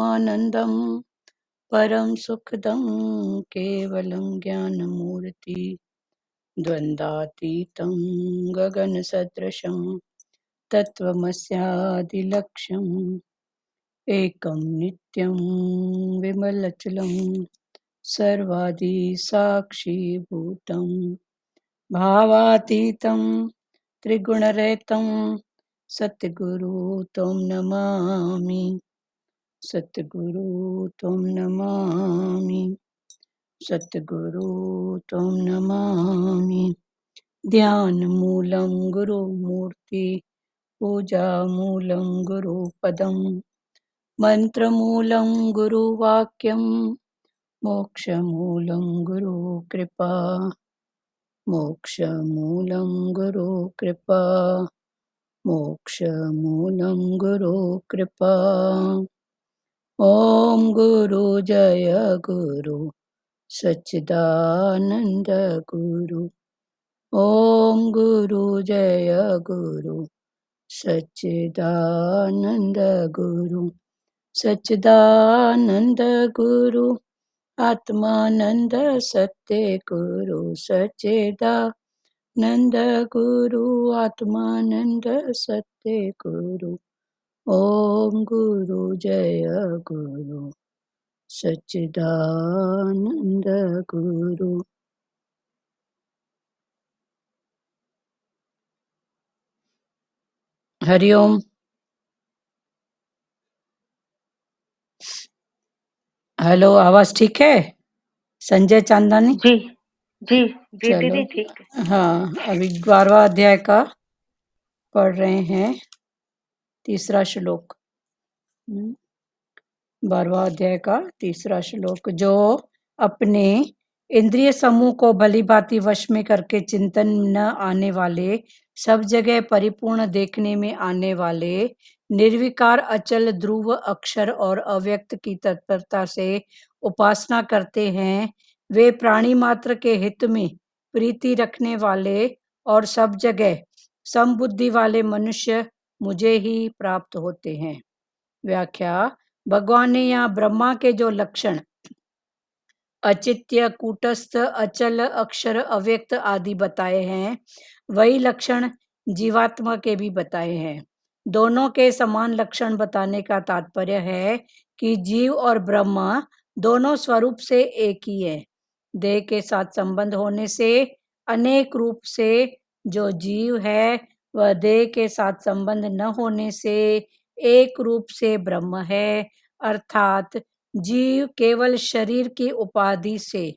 आत्मानंदम परम सुखदं केवलं ज्ञानमूर्ति द्वंद्वातीतं गगनसदृशं तत्त्वमस्यादिलक्ष्यम् एकं नित्यं विमलचलं सर्वादिसाक्षिभूतं भावातीतं त्रिगुणरहितं सद्गुरु तं नमामि। सतगुरु तुम नमामि। सतगुरु तुम नमामि। ध्यान मूलं गुरु मूर्ति पूजा मूलं गुरु पदम मंत्र मूलं गुरु वाक्यम मोक्ष मूलं गुरु कृपा। मोक्ष मूलं गुरु कृपा। मोक्ष मूलं गुरु कृपा। ओम गुरु जय गुरु सच्चिदानंद गुरु। ओम गुरु जय गुरु सच्चिदानंद गुरु। सच्चिदानंद गुरु आत्मानंद सत्य गुरु। सच्चिदानंद गुरु आत्मानंद सत्य गुरु। ओम गुरु जय गुरु सच्चिदानंद गुरु। हरिओम। हेलो, आवाज ठीक है? संजय चांदानी जी जी जी चलो, दीदी ठीक है। हाँ, अभी 12वां अध्याय का पढ़ रहे हैं, तीसरा श्लोक। 12वां अध्याय का तीसरा श्लोक। जो अपने इंद्रिय समूह को भली भांति वश में करके चिंतन न आने वाले, सब जगह परिपूर्ण देखने में आने वाले, निर्विकार अचल ध्रुव अक्षर और अव्यक्त की तत्परता से उपासना करते हैं, वे प्राणी मात्र के हित में प्रीति रखने वाले और सब जगह समबुद्धि वाले मनुष्य मुझे ही प्राप्त होते हैं। व्याख्या। भगवान ने यहाँ ब्रह्मा के जो लक्षण अचित्य, कूटस्थ, अचल, अक्षर, अव्यक्त आदि बताए हैं, वही लक्षण जीवात्मा के भी बताए हैं। दोनों के समान लक्षण बताने का तात्पर्य है कि जीव और ब्रह्मा दोनों स्वरूप से एक ही है। देह के साथ संबंध होने से अनेक रूप से जो जीव है, वह देह के साथ संबंध न होने से एक रूप से ब्रह्म है। अर्थात जीव केवल शरीर की उपाधि से,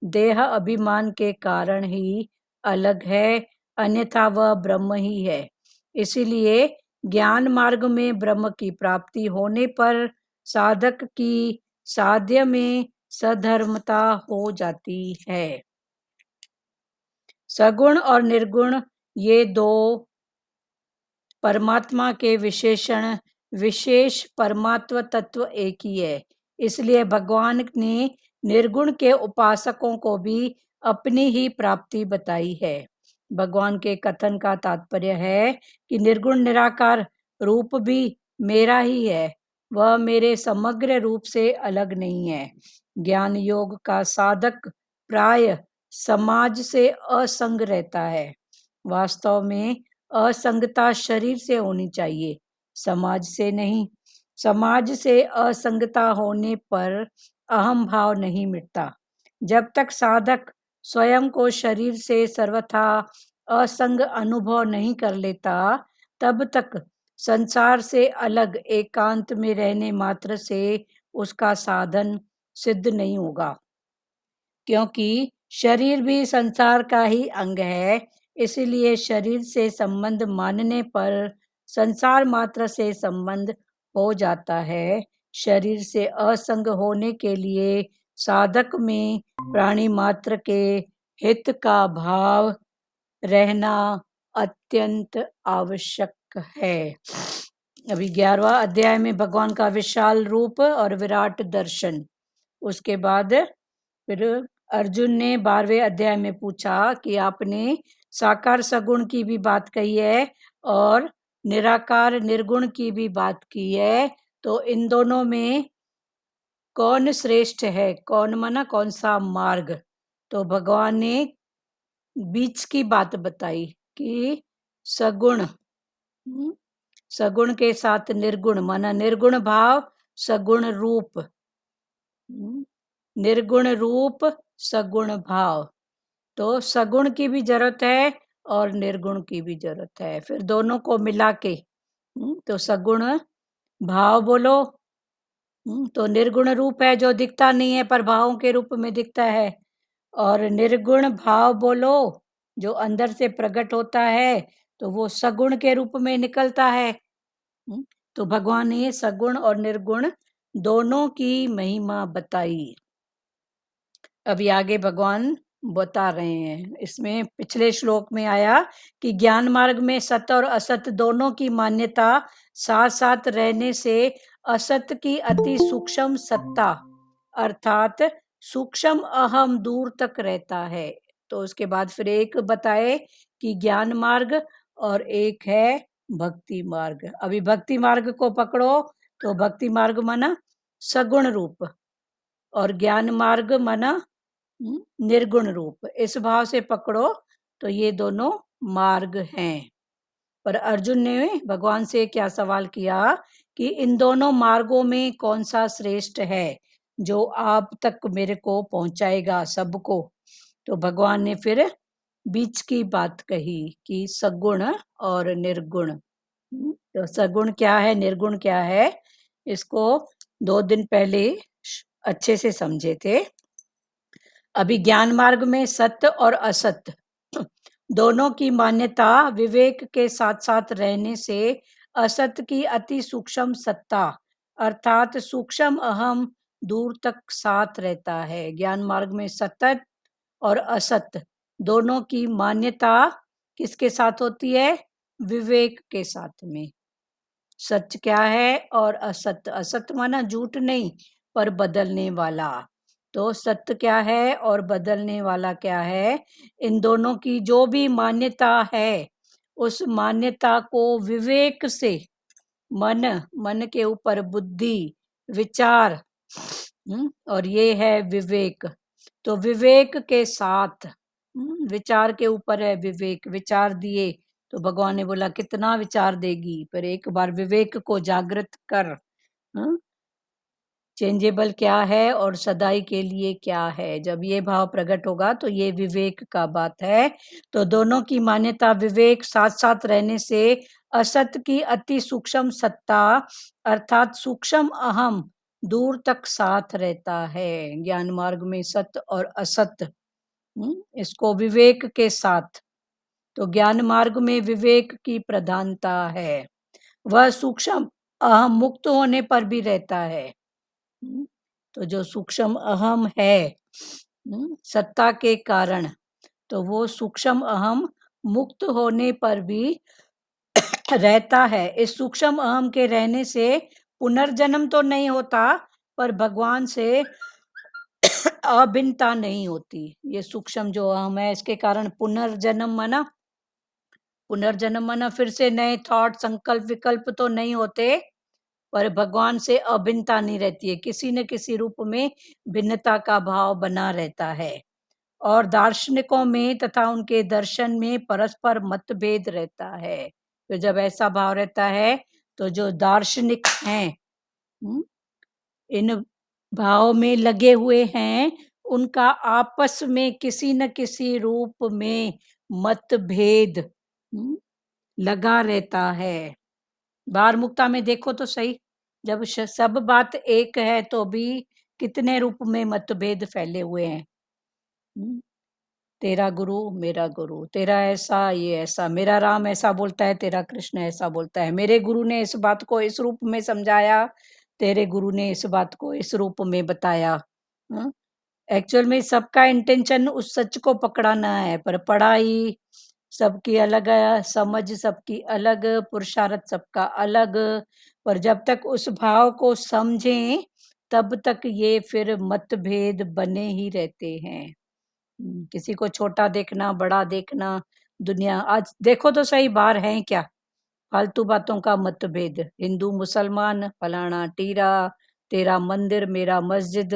देह अभिमान के कारण ही अलग है, अन्यथा वह ब्रह्म ही है। इसीलिए ज्ञान मार्ग में ब्रह्म की प्राप्ति होने पर साधक की साध्य में सधर्मता हो जाती है। सगुण और निर्गुण ये दो परमात्मा के विशेषण विशेष परमात्म तत्व एक ही है। इसलिए भगवान ने निर्गुण के उपासकों को भी अपनी ही प्राप्ति बताई है। भगवान के कथन का तात्पर्य है कि निर्गुण निराकार रूप भी मेरा ही है, वह मेरे समग्र रूप से अलग नहीं है। ज्ञान योग का साधक प्राय समाज से असंग रहता है। वास्तव में असंगता शरीर से होनी चाहिए, समाज से नहीं। समाज से असंगता होने पर अहम भाव नहीं मिटता। जब तक साधक स्वयं को शरीर से सर्वथा असंग अनुभव नहीं कर लेता, तब तक संसार से अलग एकांत में रहने मात्र से उसका साधन सिद्ध नहीं होगा, क्योंकि शरीर भी संसार का ही अंग है। इसलिए शरीर से संबंध मानने पर संसार मात्र से संबंध हो जाता है। शरीर से असंग होने के लिए साधक में प्राणी मात्र के हित का भाव रहना अत्यंत आवश्यक है। अभी 11वां अध्याय में भगवान का विशाल रूप और विराट दर्शन। उसके बाद फिर अर्जुन ने 12वें अध्याय में पूछा कि आपने साकार सगुण की भी बात कही है और निराकार निर्गुण की भी बात की है, तो इन दोनों में कौन श्रेष्ठ है, कौन माना कौन सा मार्ग, तो भगवान ने बीच की बात बताई कि सगुण, सगुण के साथ निर्गुण, माना निर्गुण भाव सगुण रूप, निर्गुण रूप सगुण भाव, तो सगुण की भी जरूरत है और निर्गुण की भी जरूरत है, फिर दोनों को मिला के तो सगुण भाव बोलो, तो निर्गुण रूप है जो दिखता नहीं है पर भावों के रूप में दिखता है, और निर्गुण भाव बोलो जो अंदर से प्रकट होता है तो वो सगुण के रूप में निकलता है। तो भगवान ने सगुण और निर्गुण दोनों की महिमा बताई। अभी आगे भगवान बता रहे हैं, इसमें पिछले श्लोक में आया कि ज्ञान मार्ग में सत और असत दोनों की मान्यता साथ साथ रहने से असत की अति सूक्ष्म सत्ता अर्थात सूक्ष्म अहम दूर तक रहता है। तो उसके बाद फिर एक बताए कि ज्ञान मार्ग और एक है भक्ति मार्ग। अभी भक्ति मार्ग को पकड़ो तो भक्ति मार्ग माना सगुण रूप और ज्ञान मार्ग माना निर्गुण रूप, इस भाव से पकड़ो तो ये दोनों मार्ग हैं। पर अर्जुन ने भगवान से क्या सवाल किया कि इन दोनों मार्गों में कौन सा श्रेष्ठ है जो आप तक मेरे को पहुंचाएगा सबको। तो भगवान ने फिर बीच की बात कही कि सगुण और निर्गुण। तो सगुण क्या है, निर्गुण क्या है, इसको 2 दिन पहले अच्छे से समझे थे। अभी ज्ञान मार्ग में सत्य और असत्य दोनों की मान्यता विवेक के साथ साथ रहने से असत्य की अति सूक्ष्म सत्ता अर्थात सूक्ष्म अहम दूर तक साथ रहता है। ज्ञान मार्ग में सत्य और असत्य दोनों की मान्यता किसके साथ होती है, विवेक के साथ में। सच क्या है और असत्य, असत्य माना झूठ नहीं पर बदलने वाला, तो सत्य क्या है और बदलने वाला क्या है, इन दोनों की जो भी मान्यता है उस मान्यता को विवेक से, मन, मन के ऊपर बुद्धि विचार, और ये है विवेक, तो विवेक के साथ, विचार के ऊपर है विवेक, विचार दिए तो भगवान ने बोला कितना विचार देगी, पर एक बार विवेक को जागृत कर, चेंजेबल क्या है और सदाई के लिए क्या है, जब ये भाव प्रकट होगा तो ये विवेक का बात है। तो दोनों की मान्यता विवेक साथ साथ रहने से असत की अति सूक्ष्म सत्ता अर्थात सूक्ष्म अहम दूर तक साथ रहता है। ज्ञान मार्ग में सत्य और असत्य, इसको विवेक के साथ, तो ज्ञान मार्ग में विवेक की प्रधानता है, वह सूक्ष्म अहम मुक्त होने पर भी रहता है। तो जो सूक्ष्म अहम है सत्ता के कारण, तो वो सूक्ष्म अहम मुक्त होने पर भी रहता है। इस सूक्ष्म अहम के रहने से पुनर्जन्म तो नहीं होता पर भगवान से अभिन्नता नहीं होती। ये सूक्ष्म जो अहम है इसके कारण पुनर्जन्म माना फिर से नए थॉट संकल्प विकल्प तो नहीं होते, पर भगवान से अभिन्नता नहीं रहती है, किसी न किसी रूप में भिन्नता का भाव बना रहता है। और दार्शनिकों में तथा उनके दर्शन में परस्पर मतभेद रहता है। तो जब ऐसा भाव रहता है तो जो दार्शनिक हैं इन भाव में लगे हुए हैं उनका आपस में किसी न किसी रूप में मतभेद लगा रहता है। बार मुक्ता में देखो तो सही, जब सब बात एक है तो भी कितने रूप में मतभेद फैले हुए हैं। तेरा गुरु मेरा गुरु, तेरा ऐसा ये ऐसा, मेरा राम ऐसा बोलता है तेरा कृष्ण ऐसा बोलता है, मेरे गुरु ने इस बात को इस रूप में समझाया तेरे गुरु ने इस बात को इस रूप में बताया। एक्चुअल में सबका इंटेंशन उस सच को पकड़ाना है, पर पढ़ाई सबकी अलग है, समझ सबकी अलग, पुरुषार्थ सबका अलग, पर जब तक उस भाव को समझें तब तक ये फिर मतभेद बने ही रहते हैं। किसी को छोटा देखना बड़ा देखना, दुनिया आज देखो तो सही बाहर है क्या, फालतू बातों का मतभेद, हिंदू मुसलमान फलाना टीरा तेरा मंदिर, मेरा मस्जिद,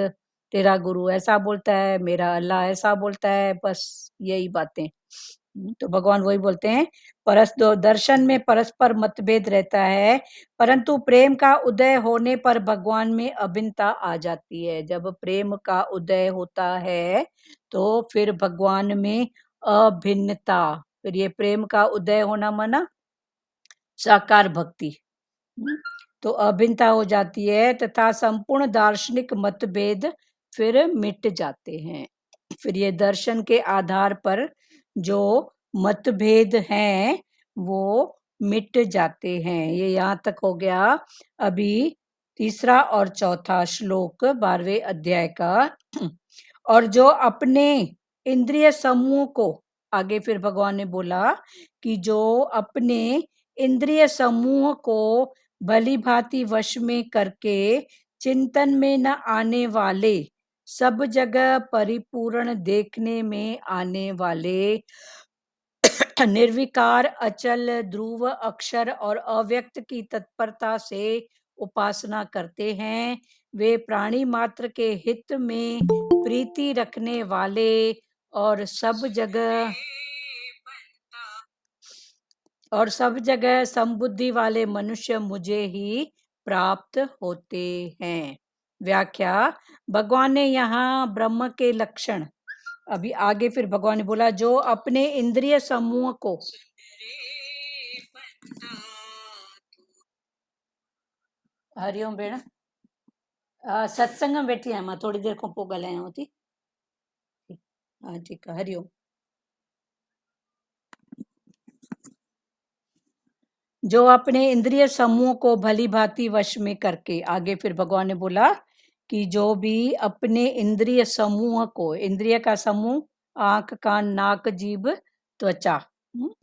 तेरा गुरु ऐसा बोलता है, मेरा अल्लाह ऐसा बोलता है, बस यही बातें। तो भगवान वही बोलते हैं, दर्शन में परस्पर मतभेद रहता है, परंतु प्रेम का उदय होने पर भगवान में अभिन्नता आ जाती है। जब प्रेम का उदय होता है तो फिर भगवान में अभिन्नता, फिर ये प्रेम का उदय होना माना साकार भक्ति, तो अभिन्नता हो जाती है तथा संपूर्ण दार्शनिक मतभेद फिर मिट जाते हैं। फिर ये दर्शन के आधार पर जो मतभेद हैं वो मिट जाते हैं। ये यहाँ तक हो गया अभी तीसरा और चौथा श्लोक 12वें अध्याय का। और जो अपने इंद्रिय समूह को, आगे फिर भगवान ने बोला कि जो अपने इंद्रिय समूह को भली भांति वश में करके चिंतन में न आने वाले, सब जगह परिपूर्ण देखने में आने वाले, निर्विकार अचल ध्रुव अक्षर और अव्यक्त की तत्परता से उपासना करते हैं, वे प्राणी मात्र के हित में प्रीति रखने वाले और सब जगह समबुद्धि वाले मनुष्य मुझे ही प्राप्त होते हैं। व्याख्या, भगवान ने यहाँ ब्रह्म के लक्षण, अभी आगे फिर भगवान ने बोला जो अपने इंद्रिय समूह को, हरिओम भेण, सत्संग में बैठी आहियां मां, थोड़ी देर खां पोइ ॻाल्हायांव थी। हाँ ठीक है, हरिओम। जो अपने इंद्रिय समूह को भली भांति वश में करके, आगे फिर भगवान ने बोला कि जो भी अपने इंद्रिय समूह को, इंद्रिय का समूह आंख कान नाक जीभ त्वचा,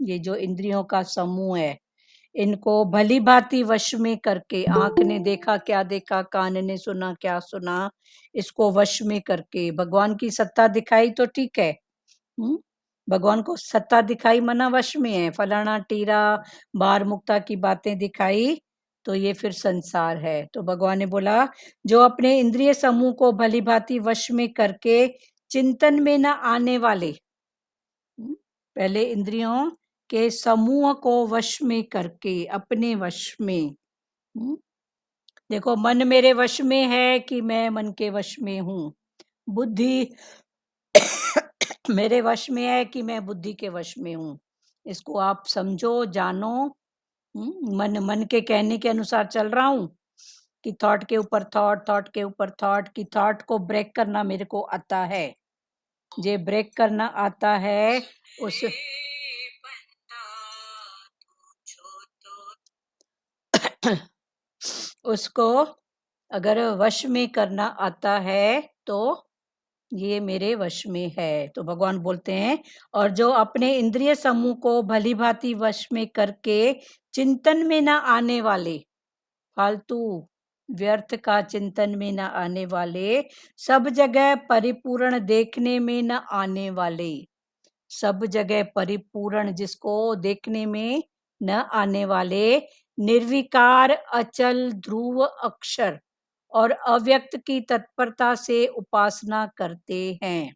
ये जो इंद्रियों का समूह है, इनको भली भांति वश में करके, आंख ने देखा क्या देखा, कान ने सुना क्या सुना, इसको वश में करके भगवान की सत्ता दिखाई तो ठीक है, भगवान को सत्ता दिखाई मना वश में है, फलाना टीरा बार मुक्ता की बातें दिखाई तो ये फिर संसार है। तो भगवान ने बोला जो अपने इंद्रिय समूह को भली भांति वश में करके चिंतन में न आने वाले, पहले इंद्रियों के समूह को वश में करके, अपने वश में, देखो मन मेरे वश में है कि मैं मन के वश में हूं, बुद्धि मेरे वश में है कि मैं बुद्धि के वश में हूं, इसको आप समझो जानो। मन के कहने के अनुसार चल रहा हूं कि थॉट के ऊपर थॉट, थॉट के ऊपर थॉट, कि थॉट को ब्रेक करना मेरे को आता है, जे ब्रेक करना आता है उस उसको अगर वश में करना आता है तो ये मेरे वश में है। तो भगवान बोलते हैं और जो अपने इंद्रिय समूह को भली भांति वश में करके चिंतन में ना आने वाले, फालतू व्यर्थ का चिंतन में न आने वाले, सब जगह परिपूर्ण देखने में न आने वाले, सब जगह परिपूर्ण जिसको देखने में न आने वाले, निर्विकार अचल ध्रुव अक्षर और अव्यक्त की तत्परता से उपासना करते हैं,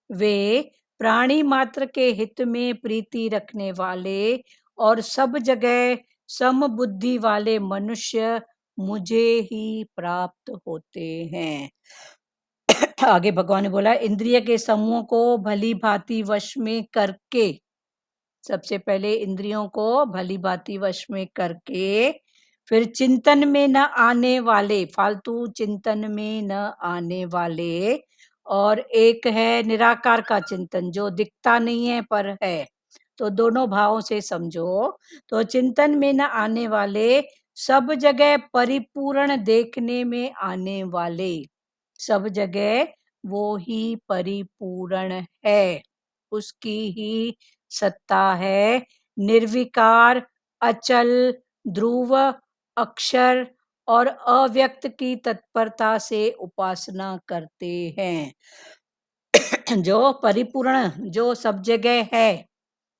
वे प्राणी मात्र के हित में प्रीति रखने वाले और सब जगह समबुद्धि वाले मनुष्य मुझे ही प्राप्त होते हैं। आगे भगवान ने बोला इंद्रिय के समूह को भली भांति वश में करके, सबसे पहले इंद्रियों को भली भांति वश में करके, फिर चिंतन में न आने वाले, फालतू चिंतन में न आने वाले, और एक है निराकार का चिंतन जो दिखता नहीं है पर है, तो दोनों भावों से समझो। तो चिंतन में न आने वाले, सब जगह परिपूर्ण देखने में आने वाले, सब जगह वो ही परिपूर्ण है, उसकी ही सत्ता है, निर्विकार अचल ध्रुव अक्षर और अव्यक्त की तत्परता से उपासना करते हैं। जो परिपूर्ण, जो सब जगह है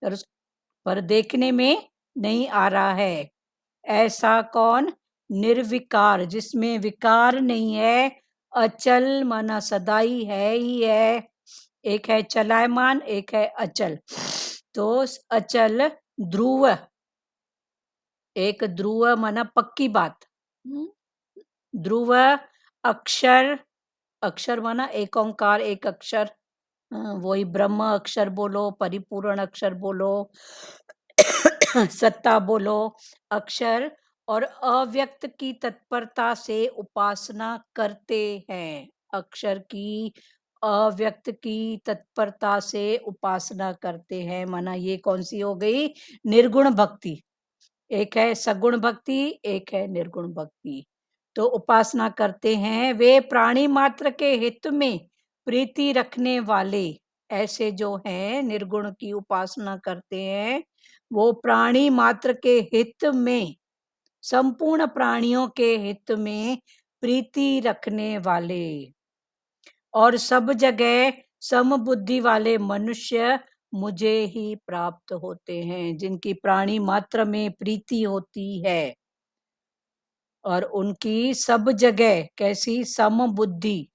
पर देखने में नहीं आ रहा है, ऐसा कौन, निर्विकार जिसमें विकार नहीं है, अचल माना सदाई है ही है, एक है चलायमान, एक है अचल। तो अचल ध्रुव, एक ध्रुव माना पक्की बात, ध्रुव अक्षर, अक्षर माना एक ओंकार एक अक्षर, वही ब्रह्म अक्षर बोलो, परिपूर्ण अक्षर बोलो, सत्ता बोलो, अक्षर और अव्यक्त की तत्परता से उपासना करते हैं। अक्षर की अव्यक्त की तत्परता से उपासना करते हैं, माना ये कौन सी हो गई? निर्गुण भक्ति। एक है सगुण भक्ति, एक है निर्गुण भक्ति। तो उपासना करते हैं वे प्राणी मात्र के हित में प्रीति रखने वाले। ऐसे जो हैं निर्गुण की उपासना करते हैं, वो प्राणी मात्र के हित में, संपूर्ण प्राणियों के हित में प्रीति रखने वाले और सब जगह समबुद्धि वाले मनुष्य मुझे ही प्राप्त होते हैं, जिनकी प्राणी मात्र में प्रीति होती है और उनकी सब जगह कैसी समबुद्धि,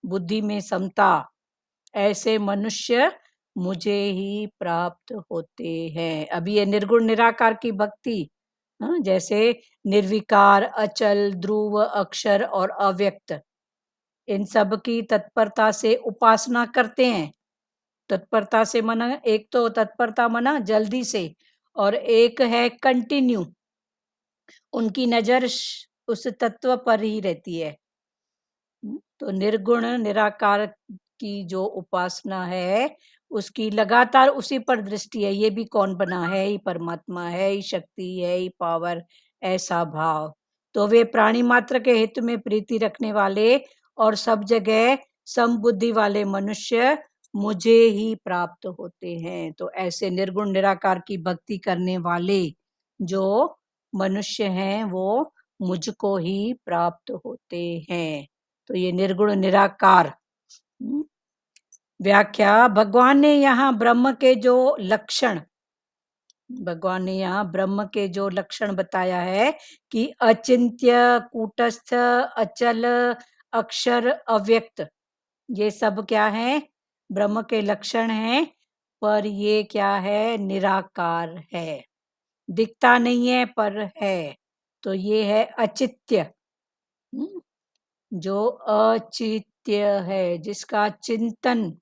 बुद्धि में समता, ऐसे मनुष्य मुझे ही प्राप्त होते हैं। अभी ये निर्गुण निराकार की भक्ति, जैसे निर्विकार, अचल, ध्रुव, अक्षर और अव्यक्त, इन सब की तत्परता से उपासना करते हैं। तत्परता से मना, एक तो तत्परता मना जल्दी से, और एक है कंटिन्यू, उनकी नजर उस तत्व पर ही रहती है। तो निर्गुण निराकार की जो उपासना है, उसकी लगातार उसी पर दृष्टि है, ये भी कौन बना है, ही परमात्मा है, ही शक्ति है, ही पावर, ऐसा भाव। तो वे प्राणी मात्र के हित में प्रीति रखने वाले और सब जगह समबुद्धि वाले मनुष्य मुझे ही प्राप्त होते हैं। तो ऐसे निर्गुण निराकार की भक्ति करने वाले जो मनुष्य हैं, वो मुझको ही प्राप्त होते हैं। तो ये निर्गुण निराकार। व्याख्या, भगवान ने यहाँ ब्रह्म के जो लक्षण, भगवान ने यहाँ ब्रह्म के जो लक्षण बताया है कि अचिंत्य, कूटस्थ, अचल, अक्षर, अव्यक्त, ये सब क्या है? ब्रह्म के लक्षण हैं, पर ये क्या है? निराकार है, दिखता नहीं है पर है। तो ये है अचित्य, जो अचित्य है, जिसका चिंतन,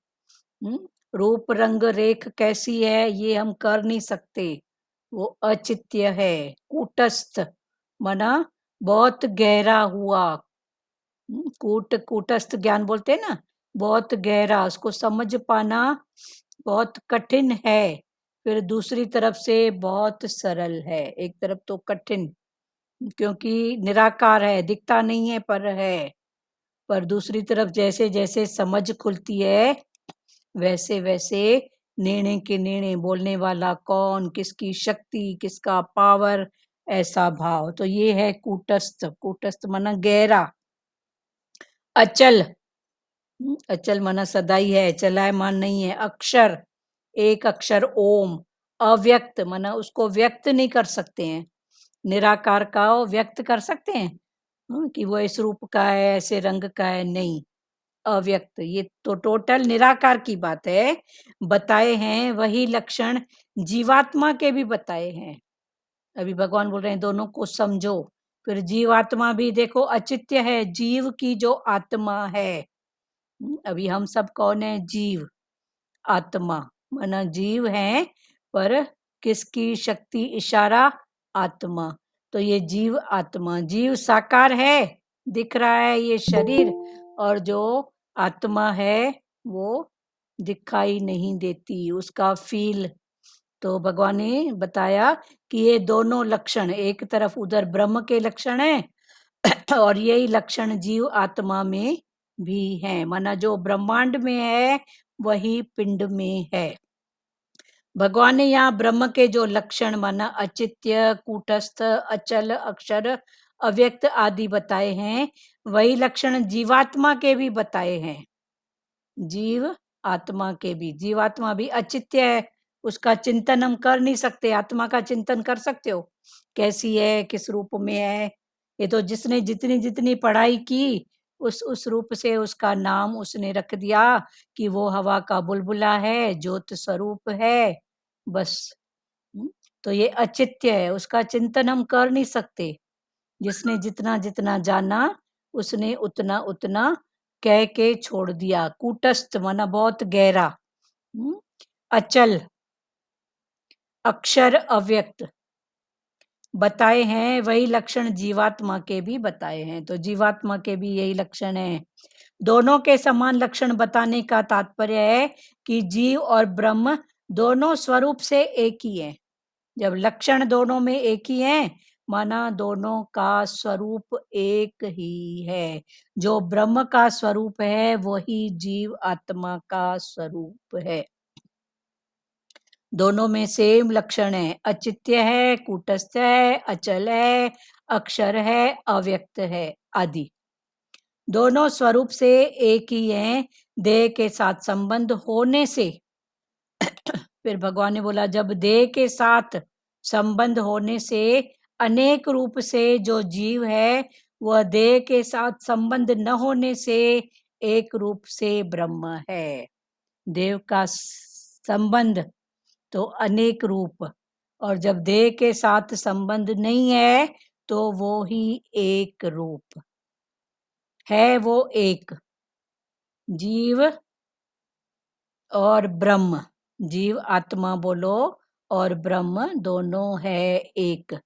रूप रंग रेख कैसी है ये हम कर नहीं सकते, वो अचित्य है। कूटस्थ मना बहुत गहरा हुआ, कूटस्थ ज्ञान बोलते हैं ना, बहुत गहरा, उसको समझ पाना बहुत कठिन है। फिर दूसरी तरफ से बहुत सरल है। एक तरफ तो कठिन क्योंकि निराकार है, दिखता नहीं है पर है, पर दूसरी तरफ जैसे जैसे समझ खुलती है, वैसे वैसे निर्णय के निर्णय, बोलने वाला कौन, किसकी शक्ति, किसका पावर, ऐसा भाव। तो ये है कूटस्थ। कूटस्थ माना गहरा। अचल, अचल माना सदाई है, चलायमान नहीं है। अक्षर, एक अक्षर ओम। अव्यक्त माना उसको व्यक्त नहीं कर सकते हैं, निराकार का व्यक्त कर सकते हैं, कि वो इस रूप का है, ऐसे रंग का है, नहीं, अव्यक्त। ये तो टोटल निराकार की बात है। बताए हैं वही लक्षण जीवात्मा के भी बताए हैं। अभी भगवान बोल रहे हैं दोनों को समझो। फिर जीवात्मा भी देखो अचित्य है, जीव की जो आत्मा है। अभी हम सब कौन है? जीव, आत्मा माना जीव है, पर किसकी शक्ति, इशारा? आत्मा। तो ये जीव आत्मा, जीव साकार है, दिख रहा है ये शरीर, और जो आत्मा है वो दिखाई नहीं देती, उसका फील। तो भगवान ने बताया कि ये दोनों लक्षण, एक तरफ उधर ब्रह्म के लक्षण है और यही लक्षण जीव आत्मा में भी है, माना जो ब्रह्मांड में है वही पिंड में है। भगवान ने यहाँ ब्रह्म के जो लक्षण माना अचित्य, कूटस्थ, अचल, अक्षर, अव्यक्त आदि बताए हैं, वही लक्षण जीवात्मा के भी बताए हैं। जीव आत्मा के भी, जीवात्मा भी अचित्य है, उसका चिंतन हम कर नहीं सकते। आत्मा का चिंतन कर सकते हो, कैसी है, किस रूप में है, ये तो जिसने जितनी जितनी पढ़ाई की उस रूप से उसका नाम उसने रख दिया कि वो हवा का बुलबुला है, ज्योत स्वरूप है, बस। तो ये अचित्य है, उसका चिंतन हम कर नहीं सकते। जिसने जितना जितना जाना उसने उतना उतना कह के छोड़ दिया। कूटस्थ माना बहुत गहरा, अचल, अक्षर अव्यक्त बताए हैं, वही लक्षण जीवात्मा के भी बताए हैं। तो जीवात्मा के भी यही लक्षण है। दोनों के समान लक्षण बताने का तात्पर्य है कि जीव और ब्रह्म दोनों स्वरूप से एक ही है। जब लक्षण दोनों में एक ही है, माना दोनों का स्वरूप एक ही है। जो ब्रह्म का स्वरूप है वही जीव आत्मा का स्वरूप है। दोनों में सेम लक्षण है, अचित्य है, कूटस्थ है, अचल है, अक्षर है, अव्यक्त है आदि। दोनों स्वरूप से एक ही हैं, देह के साथ संबंध होने से। फिर भगवान ने बोला जब देह के साथ संबंध होने से अनेक रूप से जो जीव है वह देह के साथ संबंध न होने से एक रूप से ब्रह्म है। देव का संबंध तो अनेक रूप, और जब देह के साथ संबंध नहीं है तो वो ही एक रूप है। वो एक जीव और ब्रह्म, जीव आत्मा बोलो और ब्रह्म दोनों है एक।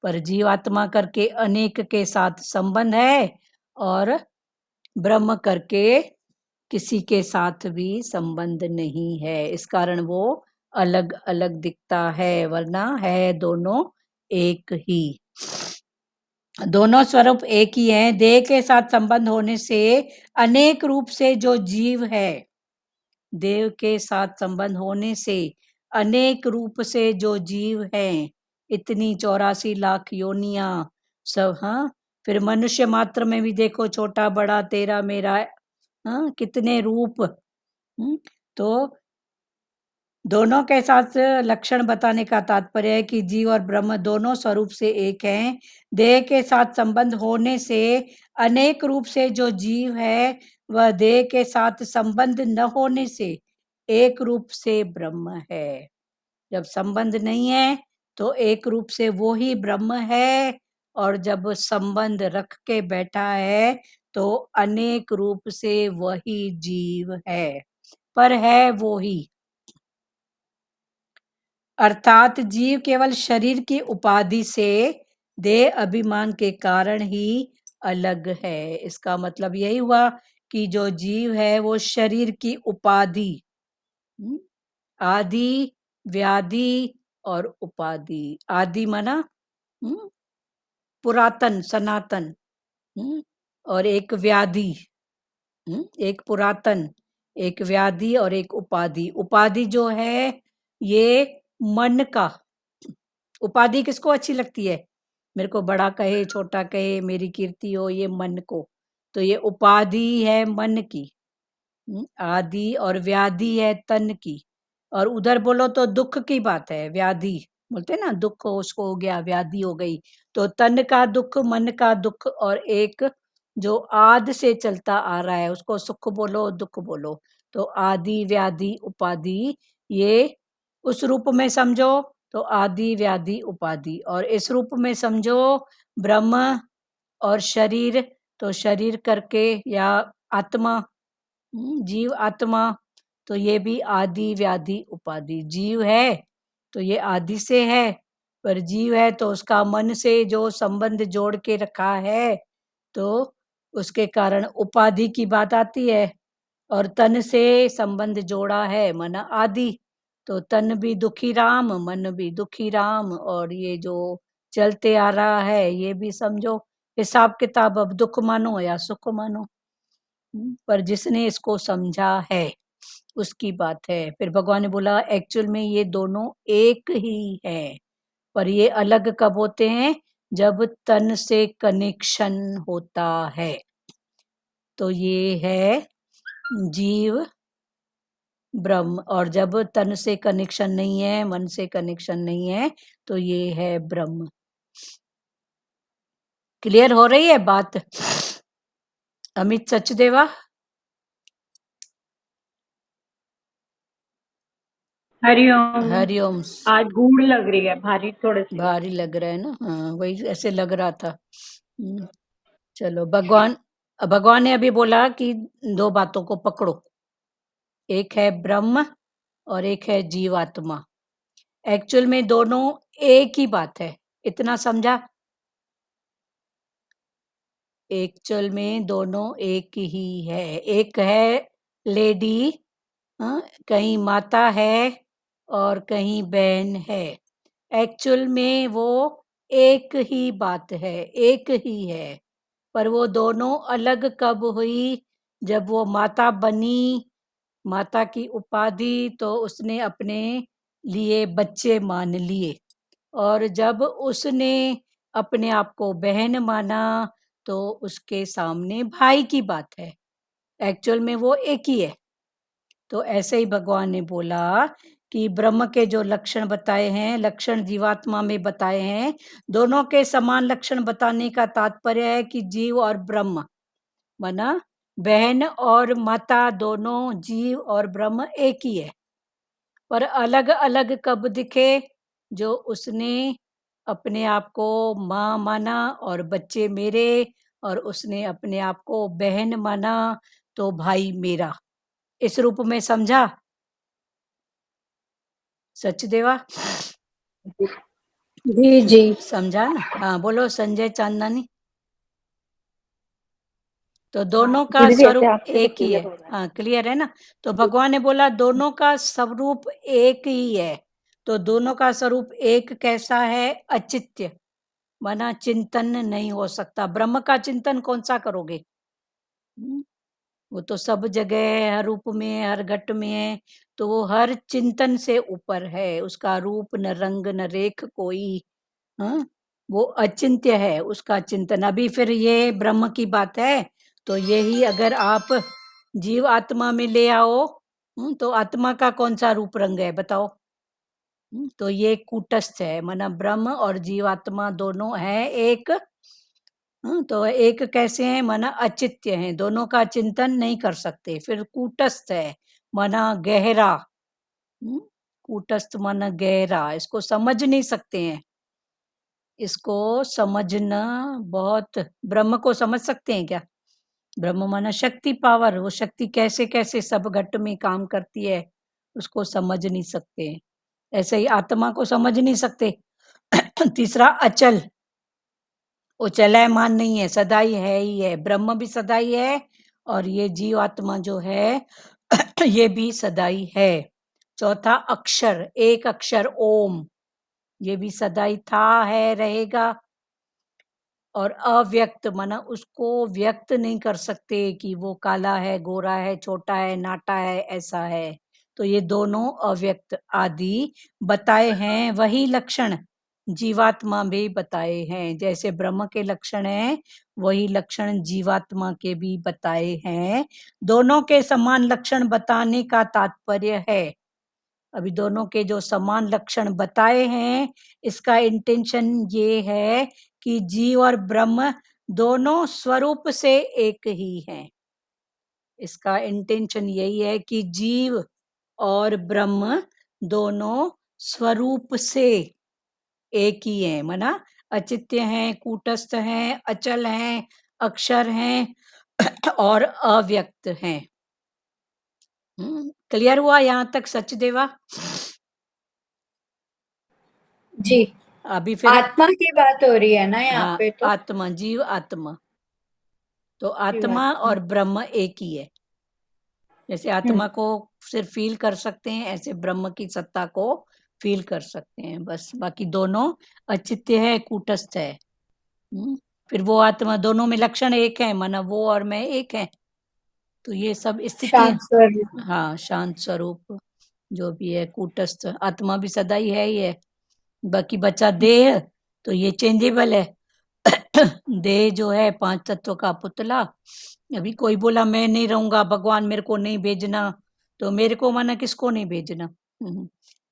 पर जीव आत्मा करके अनेक के साथ संबंध है और ब्रह्म करके किसी के साथ भी संबंध नहीं है। इस कारण वो अलग अलग दिखता है, वरना है दोनों एक ही। दोनों स्वरूप एक ही हैं। देह के साथ संबंध होने से अनेक रूप से जो जीव है, देव के साथ संबंध होने से अनेक रूप से जो जीव हैं, इतनी 84 लाख योनियां सब। हाँ, फिर मनुष्य मात्र में भी देखो, छोटा बड़ा तेरा मेरा, हाँ, कितने रूप। तो दोनों के साथ लक्षण बताने का तात्पर्य है कि जीव और ब्रह्म दोनों स्वरूप से एक हैं। देह के साथ संबंध होने से अनेक रूप से जो जीव है वह देह के साथ संबंध न होने से एक रूप से ब्रह्म है। जब संबंध नहीं है तो एक रूप से वो ही ब्रह्म है, और जब संबंध रख के बैठा है तो अनेक रूप से वही जीव है, पर है वो ही। अर्थात जीव केवल शरीर की उपाधि से देह अभिमान के कारण ही अलग है। इसका मतलब यही हुआ कि जो जीव है वो शरीर की उपाधि, आदि, व्याधि और उपाधि। आदि माना पुरातन, सनातन, और एक व्याधि, एक पुरातन, एक व्याधि और एक उपाधि। उपाधि जो है ये मन का। उपाधि किसको अच्छी लगती है? मेरे को बड़ा कहे, छोटा कहे, मेरी कीर्ति हो, ये मन को। तो ये उपाधि है मन की। आदि और व्याधि है तन की। और उधर बोलो तो दुख की बात है, व्याधि बोलते ना, दुख उसको हो गया, व्याधि हो गई। तो तन का दुख, मन का दुख, और एक जो आद से चलता आ रहा है उसको सुख बोलो दुख बोलो। तो आदि व्याधि उपाधि, ये उस रूप में समझो तो आदि व्याधि उपाधि, और इस रूप में समझो ब्रह्म और शरीर, तो शरीर करके या आत्मा, जीव आत्मा, तो ये भी आदि व्याधि उपाधि। जीव है तो ये आदि से है, पर जीव है तो उसका मन से जो संबंध जोड़ के रखा है तो उसके कारण उपाधि की बात आती है। और तन से संबंध जोड़ा है मन आदि, तो तन भी दुखी राम, मन भी दुखी राम, और ये जो चलते आ रहा है ये भी समझो हिसाब किताब, अब दुख मानो या सुख मानो। पर जिसने इसको समझा है उसकी बात है। फिर भगवान ने बोला एक्चुअल में ये दोनों एक ही है, पर ये अलग कब होते हैं? जब तन से कनेक्शन होता है। तो ये है जीव ब्रह्म, और जब तन से कनेक्शन नहीं है, मन से कनेक्शन नहीं है, तो ये है ब्रह्म। क्लियर हो रही है बात? अमित सचदेवा? हरिओम। हरिओम। आज गूढ़ लग रही है, भारी थोड़ी सी। भारी लग रहा है ना? हाँ, वही ऐसे लग रहा था। चलो, भगवान ने अभी बोला कि दो बातों को पकड़ो, एक है ब्रह्म और एक है जीवात्मा। एक्चुअल में दोनों एक ही बात है, इतना समझा? एक्चुअल में दोनों एक ही है। एक है लेडी, कहीं माता है और कहीं बहन है। एक्चुअल में वो एक ही बात है, एक ही है, पर वो दोनों अलग कब हुई? जब वो माता बनी, माता की उपाधि, तो उसने अपने लिए बच्चे मान लिए, और जब उसने अपने आप को बहन माना तो उसके सामने भाई की बात है। एक्चुअल में वो एक ही है। तो ऐसे ही भगवान ने बोला कि ब्रह्म के जो लक्षण बताए हैं, लक्षण जीवात्मा में बताए हैं, दोनों के समान लक्षण बताने का तात्पर्य है कि जीव और ब्रह्म, माना बहन और माता, दोनों जीव और ब्रह्म एक ही है, पर अलग अलग कब दिखे? जो उसने अपने आप को माँ माना और बच्चे मेरे, और उसने अपने आप को बहन माना तो भाई मेरा। इस रूप में समझा सचदेवा? जी जी। समझा ना? हाँ, बोलो संजय चांदनी। तो हाँ, दोनों का दीदी ऐसे स्वरूप आपसे तो एक ही है। क्लियर हो रहा है। हाँ, क्लियर है ना? तो भगवान ने बोला दोनों का स्वरूप एक ही है। तो दोनों का स्वरूप एक कैसा है? अचित्य, माना चिंतन नहीं हो सकता। ब्रह्म का चिंतन कौन सा करोगे? वो तो सब जगह है, हर रूप में है, हर घट में है, तो वो हर चिंतन से ऊपर है। उसका रूप न रंग न रेख कोई, हाँ, वो अचिंत्य है, उसका चिंतन। अभी फिर ये ब्रह्म की बात है, तो यही अगर आप जीव आत्मा में ले आओ, तो आत्मा का कौन सा रूप रंग है बताओ? तो ये कूटस्थ है, माना ब्रह्म और जीवात्मा दोनों है एक। तो एक कैसे हैं? माना अचित्य हैं, दोनों का चिंतन नहीं कर सकते। फिर कूटस्थ है, माना गहरा। कूटस्थ माना गहरा, इसको समझ नहीं सकते हैं। इसको समझना बहुत, ब्रह्म को समझ सकते हैं क्या? ब्रह्म माना शक्ति, पावर, वो शक्ति कैसे कैसे सब घट में काम करती है, उसको समझ नहीं सकते हैं। ऐसे ही आत्मा को समझ नहीं सकते। तीसरा अचल, वो चलायमान नहीं है, सदाई है ही है। ब्रह्म भी सदाई है और ये जीव आत्मा जो है ये भी सदाई है। चौथा अक्षर, एक अक्षर ओम, ये भी सदाई था, है, रहेगा। और अव्यक्त माना उसको व्यक्त नहीं कर सकते कि वो काला है, गोरा है, छोटा है, नाटा है, ऐसा है। तो ये दोनों अव्यक्त आदि बताए हैं। वही लक्षण जीवात्मा भी बताए हैं। जैसे ब्रह्म के लक्षण हैं, वही लक्षण जीवात्मा के भी बताए हैं। दोनों के समान लक्षण बताने का तात्पर्य है, अभी दोनों के जो समान लक्षण बताए हैं, इसका इंटेंशन ये है कि जीव और ब्रह्म दोनों स्वरूप से एक ही हैं। इसका इंटेंशन यही है कि जीव और ब्रह्म दोनों स्वरूप से एक ही हैं, माना अचित्य हैं, कूटस्थ हैं, अचल हैं, अक्षर हैं और अव्यक्त हैं। क्लियर हुआ यहाँ तक सचदेवा? जी। अभी फिर आत्मा की बात हो रही है ना यहाँ हाँ, पे तो। आत्मा, जीव आत्मा, तो जी आत्मा बात। और ब्रह्म एक ही है। जैसे आत्मा को सिर्फ फील कर सकते हैं, ऐसे ब्रह्म की सत्ता को फील कर सकते हैं बस। बाकी दोनों अचित्य है, कूटस्थ है। फिर वो आत्मा, दोनों में लक्षण एक है, माना वो और मैं एक है। तो ये सब स्थिति, शांत स्वरूप। हाँ, शांत स्वरूप जो भी है, कूटस्थ आत्मा भी सदा ही है ही है। बाकी बचा देह, तो ये चेंजेबल है। देह जो है पांच तत्व का पुतला। अभी कोई बोला मैं नहीं रहूंगा, भगवान मेरे को नहीं भेजना, तो मेरे को माना किसको नहीं भेजना?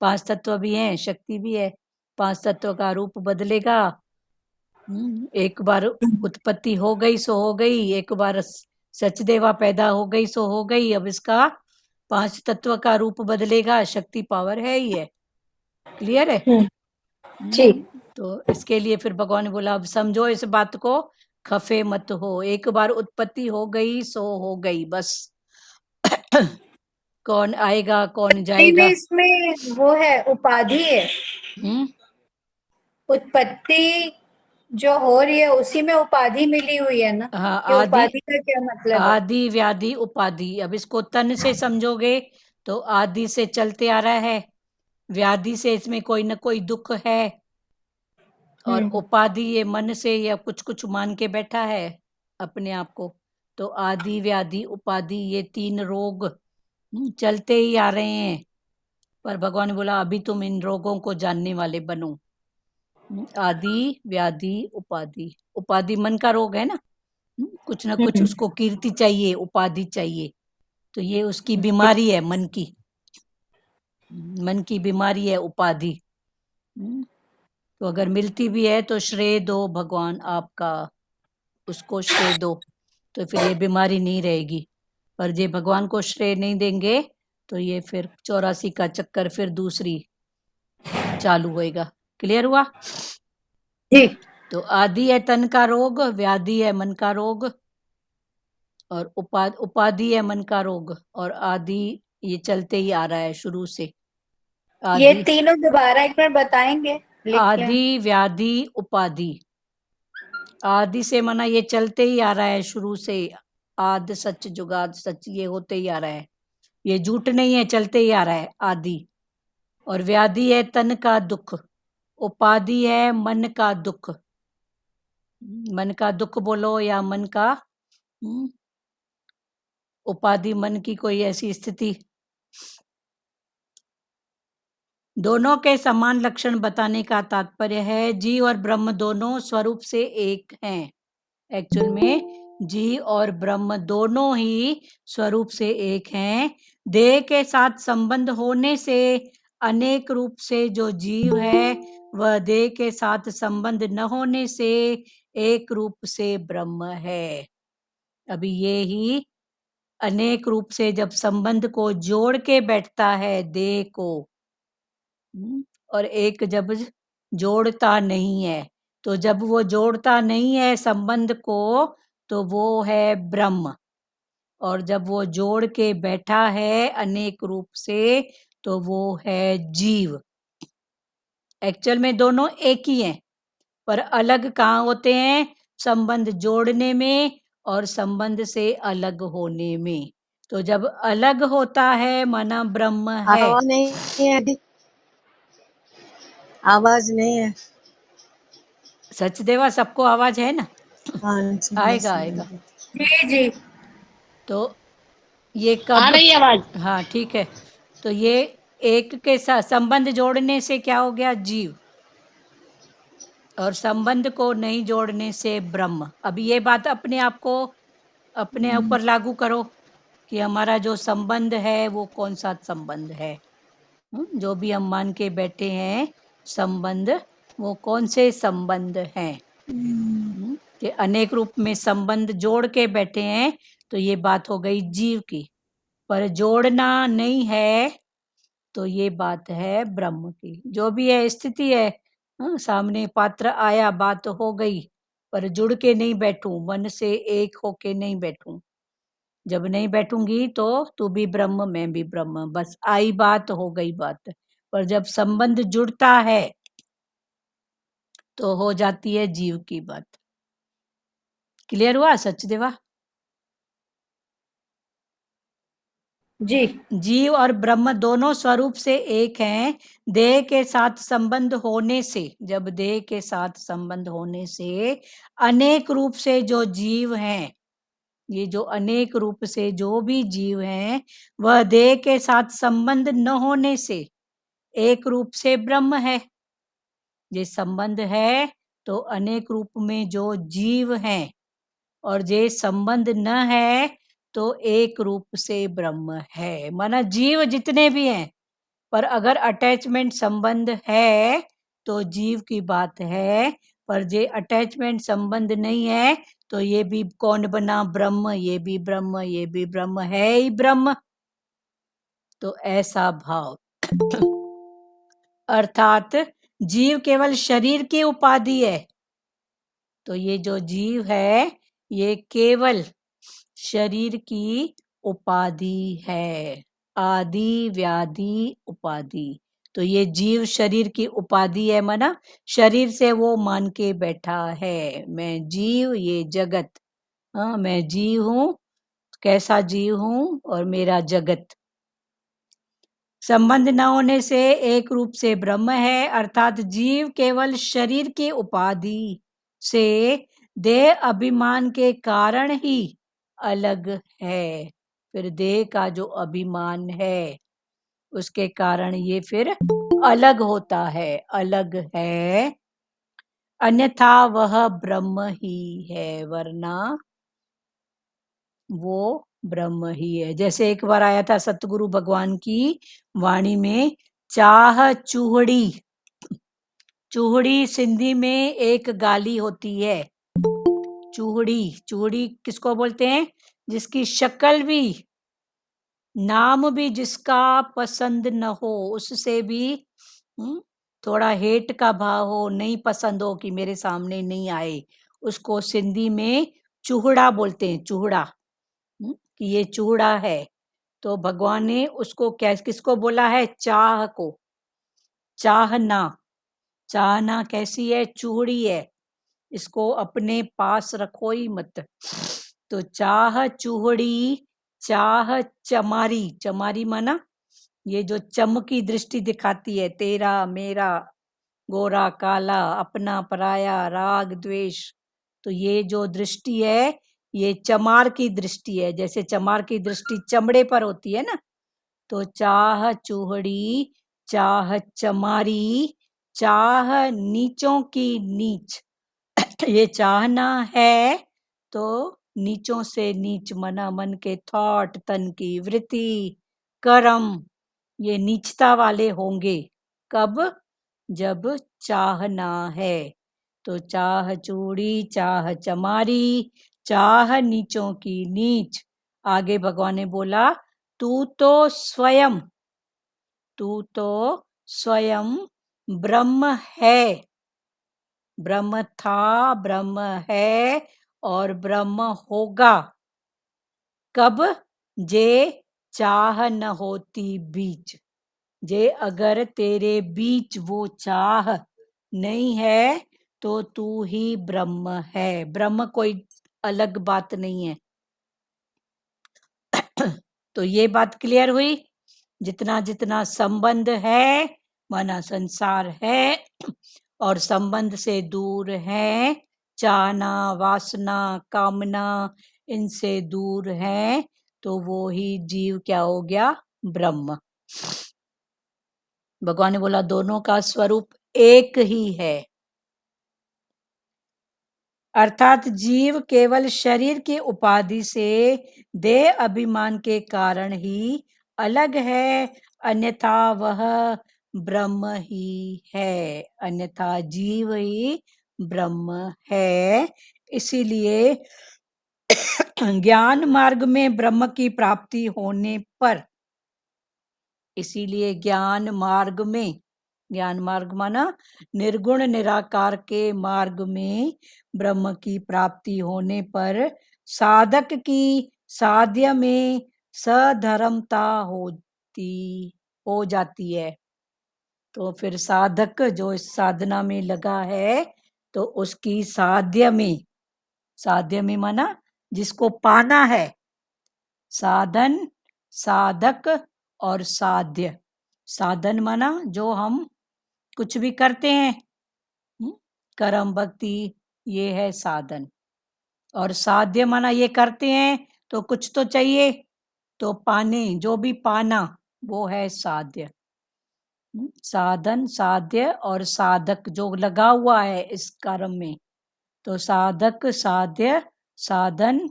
पांच तत्व भी हैं, शक्ति भी है, पांच तत्व का रूप बदलेगा, एक बार उत्पत्ति हो गई सो हो गई, एक बार सचदेवा पैदा हो गई सो हो गई। अब इसका 5 तत्व का रूप बदलेगा, शक्ति पावर है ही है। क्लियर है? जी। तो इसके लिए फिर भगवान ने बोला अब समझो इस बात को, खफे मत हो। एक बार उत्पत्ति हो गई सो हो गई बस। कौन आएगा कौन जाएगा। इसमें वो है, उपाधि है। उत्पत्ति जो हो रही है उसी में उपाधि मिली हुई है ना। हाँ, ये आदि उपाधि का क्या मतलब है? आदि व्याधि उपाधि। अब इसको तन से समझोगे तो आदि से चलते आ रहा है, व्याधि से इसमें कोई न कोई दुख है, और उपाधि ये मन से या कुछ कुछ मान के बैठा है अपने आप को। तो आदि व्याधि उपाधि ये 3 रोग चलते ही आ रहे हैं। पर भगवान ने बोला अभी तुम इन रोगों को जानने वाले बनो। आदि व्याधि उपाधि। उपाधि मन का रोग है ना, कुछ ना कुछ उसको कीर्ति चाहिए, उपाधि चाहिए। तो ये उसकी बीमारी है, मन की बीमारी है उपाधि। तो अगर मिलती भी है तो श्रेय दो भगवान आपका, उसको श्रेय दो, तो फिर ये बीमारी नहीं रहेगी। पर जे भगवान को श्रेय नहीं देंगे तो ये फिर 84 का चक्कर फिर दूसरी चालू होएगा। क्लियर हुआ? जी। तो आदि है तन का रोग, व्याधि है मन का रोग, और उपाधि है मन का रोग, और आदि ये चलते ही आ रहा है शुरू से। ये आदि तीनों दोबारा एक बार बताएंगे, लिख के। आदि व्याधि उपाधि। आदि से मना ये चलते ही आ रहा है शुरू से, आद सच जुगाद सच, ये होते ही आ रहा है, ये झूठ नहीं है, चलते ही आ रहा है आदि। और व्याधि है तन का दुख, उपाधि है मन का दुख। मन का दुख बोलो या मन का उपाधि, मन की कोई ऐसी स्थिति। दोनों के समान लक्षण बताने का तात्पर्य है जीव और ब्रह्म दोनों स्वरूप से एक हैं। एक्चुअल में जीव और ब्रह्म दोनों ही स्वरूप से एक हैं। देह के साथ संबंध होने से अनेक रूप से जो जीव है वह देह के साथ संबंध न होने से एक रूप से ब्रह्म है। अभी ये ही अनेक रूप से जब संबंध को जोड़ के बैठता है देह को, और एक जब जोड़ता नहीं है, तो जब वो जोड़ता नहीं है संबंध को तो वो है ब्रह्म, और जब वो जोड़ के बैठा है अनेक रूप से तो वो है जीव। एक्चुअल में दोनों एक ही हैं, पर अलग कहाँ होते हैं? संबंध जोड़ने में और संबंध से अलग होने में। तो जब अलग होता है माना ब्रह्म है। आवाज नहीं है दी, आवाज नहीं है। सचदेवा सबको आवाज है ना? हाँ जी, आएगा आएगा। जी जी। तो ये आ कब? रही है आवाज। हाँ ठीक है। तो ये एक के साथ संबंध जोड़ने से क्या हो गया? जीव। और संबंध को नहीं जोड़ने से ब्रह्म। अब ये बात अपने आप को अपने ऊपर लागू करो कि हमारा जो संबंध है वो कौन सा संबंध है। जो भी हम मान के बैठे हैं संबंध, वो कौन से संबंध हैं? कि अनेक रूप में संबंध जोड़ के बैठे हैं, तो ये बात हो गई जीव की। पर जोड़ना नहीं है तो ये बात है ब्रह्म की। जो भी है स्थिति है, सामने पात्र आया, बात हो गई, पर जुड़ के नहीं बैठूं, मन से एक होके नहीं बैठूं। जब नहीं बैठूंगी तो तू भी ब्रह्म मैं भी ब्रह्म, बस आई बात, हो गई बात। पर जब संबंध जुड़ता है तो हो जाती है जीव की बात। क्लियर हुआ सचदेवा? जी। जीव और ब्रह्म दोनों स्वरूप से एक हैं। देह के साथ संबंध होने से, जब देह के साथ संबंध होने से अनेक रूप से जो जीव हैं, ये जो अनेक रूप से जो भी जीव हैं वह देह के साथ संबंध न होने से एक रूप से ब्रह्म है। ये संबंध है तो अनेक रूप में जो जीव हैं, और जे संबंध न है तो एक रूप से ब्रह्म है। माना जीव जितने भी हैं, पर अगर अटैचमेंट संबंध है तो जीव की बात है, पर जे अटैचमेंट संबंध नहीं है तो ये भी कौन बना? ब्रह्म, ये भी ब्रह्म, ये भी ब्रह्म, है ही ब्रह्म। तो ऐसा भाव अर्थात जीव केवल शरीर की उपाधि है। तो ये जो जीव है ये केवल शरीर की उपाधि है, आदि व्याधि उपाधि। तो ये जीव शरीर की उपाधि है, माना शरीर से वो मान के बैठा है मैं जीव, ये जगत। हाँ, मैं जीव हूँ, कैसा जीव हूँ, और मेरा जगत। संबंध न होने से एक रूप से ब्रह्म है, अर्थात जीव केवल शरीर की उपाधि से देह अभिमान के कारण ही अलग है। फिर देह का जो अभिमान है उसके कारण ये फिर अलग होता है, अलग है, अन्यथा वह ब्रह्म ही है, वरना वो ब्रह्म ही है। जैसे एक बार आया था सतगुरु भगवान की वाणी में, चाह चूहड़ी। चूहड़ी सिंधी में एक गाली होती है। चूहड़ी, चूहड़ी किसको बोलते हैं? जिसकी शक्ल भी, नाम भी जिसका पसंद न हो, उससे भी थोड़ा हेट का भाव हो, नहीं पसंद हो कि मेरे सामने नहीं आए, उसको सिंधी में चूहड़ा बोलते हैं। चूहड़ा, कि ये चूहड़ा है। तो भगवान ने उसको क्या, किसको बोला है? चाह को। चाहना, चाहना कैसी है? चूहड़ी है, इसको अपने पास रखो ही मत। तो चाह चूहड़ी, चाह चमारी। चमारी माना ये जो चम की दृष्टि दिखाती है, तेरा मेरा, गोरा काला, अपना पराया, राग द्वेष। तो ये जो दृष्टि है ये चमार की दृष्टि है। जैसे चमार की दृष्टि चमड़े पर होती है ना, तो चाह चूहड़ी, चाह चमारी, चाह नीचों की नीच। ये चाहना है तो नीचों से नीच, मना मन के थॉट, तन की वृत्ति, कर्म, ये नीचता वाले होंगे। कब? जब चाहना है। तो चाह चूड़ी, चाह चमारी, चाह नीचों की नीच। आगे भगवान ने बोला, तू तो स्वयं, तू तो स्वयं ब्रह्म है। ब्रह्म था, ब्रह्म है और ब्रह्म होगा। कब? जे चाह न होती बीच। जे अगर तेरे बीच वो चाह नहीं है तो तू ही ब्रह्म है। ब्रह्म कोई अलग बात नहीं है। तो ये बात क्लियर हुई। जितना जितना संबंध है, माना संसार है, और संबंध से दूर है, चाहना, वासना, कामना, इनसे दूर है, तो वो ही जीव क्या हो गया? ब्रह्म। भगवान ने बोला दोनों का स्वरूप एक ही है, अर्थात जीव केवल शरीर की उपाधि से देह अभिमान के कारण ही अलग है, अन्यथा वह ब्रह्म ही है। अन्यथा जीव ही ब्रह्म है। इसीलिए ज्ञान मार्ग में ब्रह्म की प्राप्ति होने पर, इसीलिए ज्ञान मार्ग में, ज्ञान मार्ग माना निर्गुण निराकार के मार्ग में ब्रह्म की प्राप्ति होने पर साधक की साध्य में सधर्मता हो जाती है। तो फिर साधक जो इस साधना में लगा है तो उसकी साध्य में, साध्य में माना जिसको पाना है, साधन, साधक और साध्य। साधन माना जो हम कुछ भी करते हैं, कर्म भक्ति, ये है साधन। और साध्य माना ये करते हैं तो कुछ तो चाहिए, तो पाने, जो भी पाना वो है साध्य। साधन, साध्य और साधक जो लगा हुआ है इस कर्म में, तो साधक, साध्य, साधन।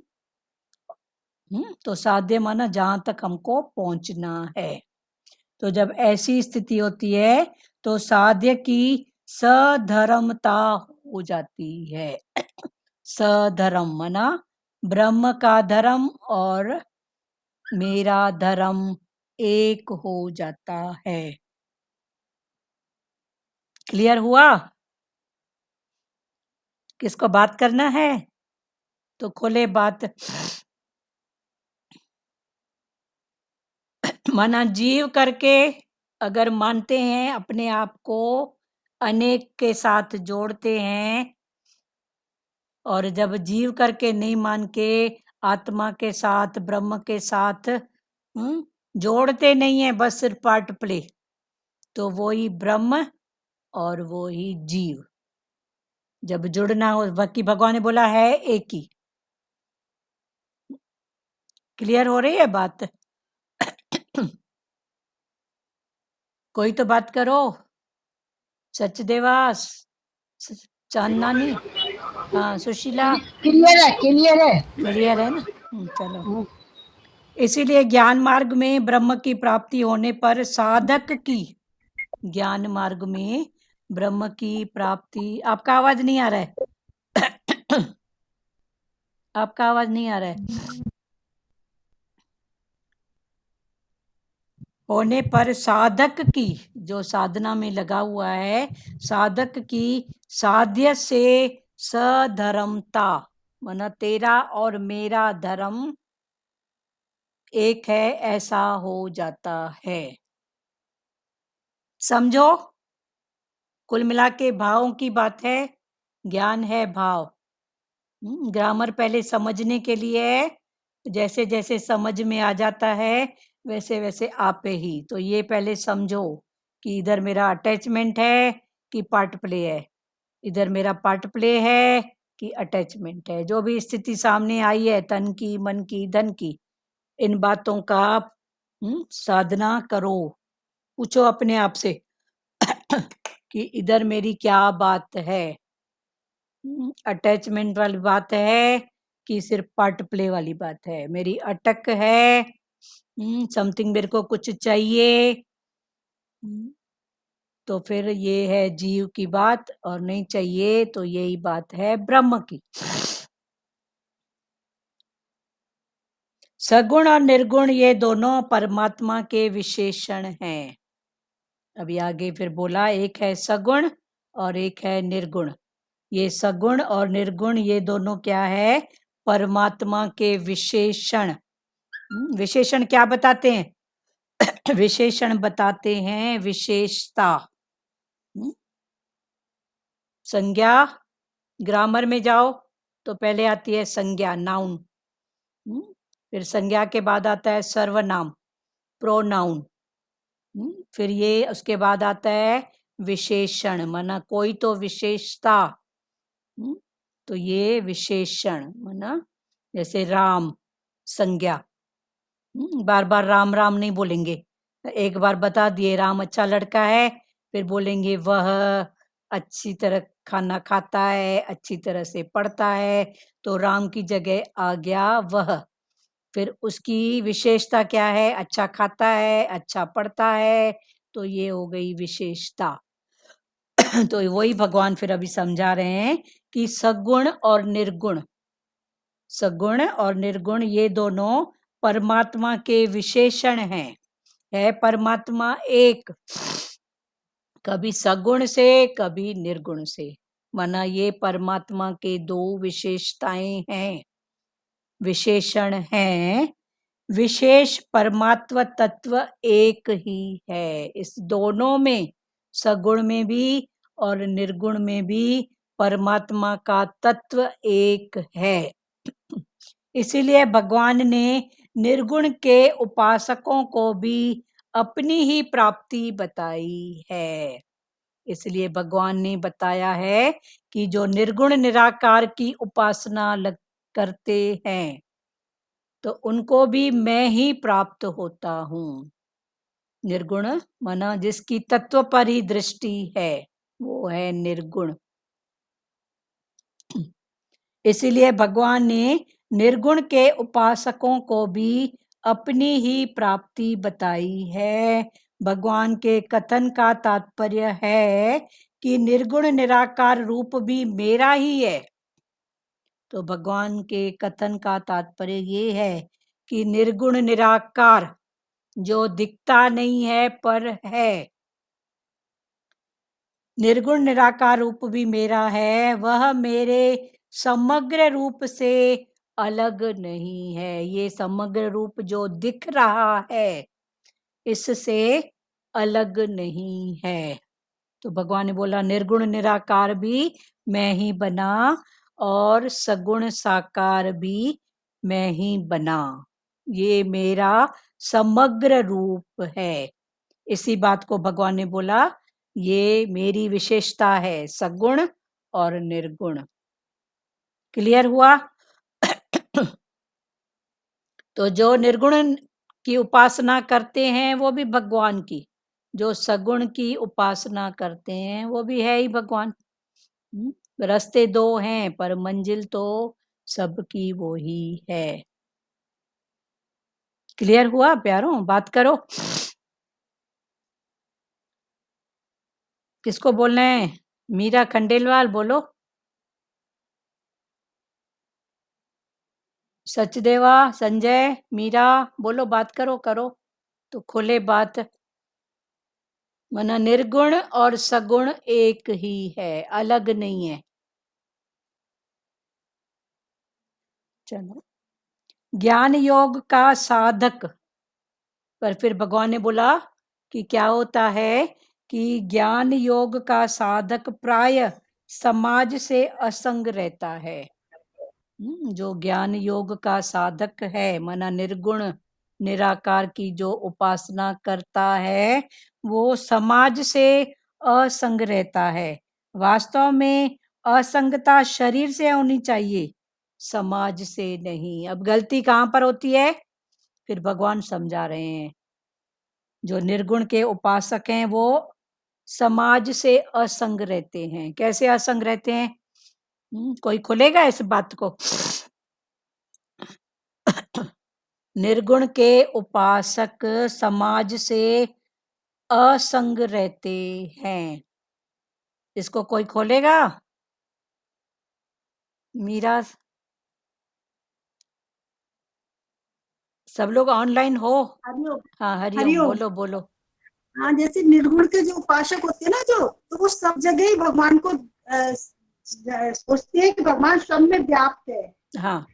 तो साध्य माना जहां तक हमको पहुंचना है। तो जब ऐसी स्थिति होती है तो साध्य की सधर्मता हो जाती है। सधर्म मना ब्रह्म का धर्म और मेरा धर्म एक हो जाता है। क्लियर हुआ? किसको बात करना है तो खोले बात। मना जीव करके अगर मानते हैं अपने आप को अनेक के साथ जोड़ते हैं, और जब जीव करके नहीं मान के आत्मा के साथ ब्रह्म के साथ जोड़ते नहीं है, बस सिर्फ पार्ट प्ले, तो वो ही ब्रह्म और वो ही जीव। जब जुड़ना हो, बाकी भगवान ने बोला है एक ही। क्लियर हो रही है बात? कोई तो बात करो। सचदेवास, चांदनानी, हाँ सुशीला, क्लियर है। क्लियर है ना? चलो। इसीलिए ज्ञान मार्ग में ब्रह्म की प्राप्ति होने पर साधक की, ज्ञान मार्ग में ब्रह्म की प्राप्ति, आपका आवाज नहीं आ रहा है? आपका आवाज नहीं आ रहा है? होने पर साधक की, जो साधना में लगा हुआ है, साधक की साध्य से सधर्मता, माना तेरा और मेरा धर्म एक है, ऐसा हो जाता है। समझो, कुल मिला के भावों की बात है। ज्ञान है भाव। ग्रामर पहले समझने के लिए है, जैसे जैसे समझ में आ जाता है वैसे वैसे आपे ही। तो ये पहले समझो कि इधर मेरा अटैचमेंट है कि पार्ट प्ले है, इधर मेरा पार्ट प्ले है कि अटैचमेंट है। जो भी स्थिति सामने आई है, तन की, मन की, धन की, इन बातों का आप साधना करो। पूछो अपने आप से कि इधर मेरी क्या बात है, अटैचमेंट वाली बात है कि सिर्फ पार्ट प्ले वाली बात है। मेरी अटक है, समथिंग मेरे को कुछ चाहिए, तो फिर ये है जीव की बात, और नहीं चाहिए तो यही बात है ब्रह्म की। सगुण और निर्गुण ये दोनों परमात्मा के विशेषण हैं। अभी आगे फिर बोला, एक है सगुण और एक है निर्गुण। ये सगुण और निर्गुण ये दोनों क्या है? परमात्मा के विशेषण। विशेषण क्या बताते हैं? विशेषण बताते हैं विशेषता। संज्ञा, ग्रामर में जाओ तो पहले आती है संज्ञा, नाउन। फिर संज्ञा के बाद आता है सर्वनाम, प्रोनाउन। फिर ये उसके बाद आता है विशेषण, माना कोई तो विशेषता। तो ये विशेषण, माना जैसे राम, संज्ञा। बार बार राम राम नहीं बोलेंगे, एक बार बता दिए राम अच्छा लड़का है, फिर बोलेंगे वह अच्छी तरह खाना खाता है, अच्छी तरह से पढ़ता है, तो राम की जगह आ गया वह। फिर उसकी विशेषता क्या है? अच्छा खाता है, अच्छा पढ़ता है, तो ये हो गई विशेषता। तो वही भगवान फिर अभी समझा रहे हैं कि सगुण और निर्गुण, सगुण और निर्गुण ये दोनों परमात्मा के विशेषण हैं। है परमात्मा एक, कभी सगुण से कभी निर्गुण से, माना ये परमात्मा के दो विशेषताएं हैं, विशेषण हैं। विशेष परमात्म तत्व एक ही है। इस दोनों में, सगुण में भी और निर्गुण में भी, परमात्मा का तत्व एक है। इसीलिए भगवान ने निर्गुण के उपासकों को भी अपनी ही प्राप्ति बताई है। इसलिए भगवान ने बताया है कि जो निर्गुण निराकार की उपासना करते हैं, तो उनको भी मैं ही प्राप्त होता हूँ। निर्गुण माना जिसकी तत्व पर ही दृष्टि है, वो है निर्गुण। इसीलिए भगवान ने निर्गुण के उपासकों को भी अपनी ही प्राप्ति बताई है। भगवान के कथन का तात्पर्य है कि निर्गुण निराकार रूप भी मेरा ही है। तो भगवान के कथन का तात्पर्य ये है कि निर्गुण निराकार जो दिखता नहीं है पर है, निर्गुण निराकार रूप भी मेरा है, वह मेरे समग्र रूप से अलग नहीं है। ये समग्र रूप जो दिख रहा है इससे अलग नहीं है। तो भगवान ने बोला निर्गुण निराकार भी मैं ही बना और सगुण साकार भी मैं ही बना। ये मेरा समग्र रूप है। इसी बात को भगवान ने बोला ये मेरी विशेषता है, सगुण और निर्गुण। क्लियर हुआ? तो जो निर्गुण की उपासना करते हैं वो भी भगवान की, जो सगुण की उपासना करते हैं वो भी है ही भगवान। रास्ते दो हैं पर मंजिल तो सबकी वो ही है। क्लियर हुआ प्यारों? बात करो, किसको बोलना है? मीरा खंडेलवाल बोलो। सचदेवा, संजय, मीरा बोलो, बात करो करो तो खोले बात। मना निर्गुण और सगुण एक ही है, अलग नहीं है। चलो, ज्ञान योग का साधक, पर फिर भगवान ने बोला कि क्या होता है कि ज्ञान योग का साधक प्राय समाज से असंग रहता है। जो ज्ञान योग का साधक है, माना निर्गुण निराकार की जो उपासना करता है, वो समाज से असंग रहता है। वास्तव में असंगता शरीर से होनी चाहिए, समाज से नहीं। अब गलती कहाँ पर होती है? फिर भगवान समझा रहे हैं। जो निर्गुण के उपासक हैं वो समाज से असंग रहते हैं। कैसे असंग रहते हैं? कोई खुलेगा इस बात को? निर्गुण के उपासक समाज से असंग रहते हैं। इसको कोई खोलेगा? मीरा, सब लोग ऑनलाइन हो? हरिओम। हाँ हरिओम, हरिओम। बोलो बोलो। हाँ, जैसे निर्गुण के जो उपासक होते हैं ना, जो तो वो सब जगह ही भगवान को सोचते हैं कि भगवान सब में व्याप्त है। हाँ,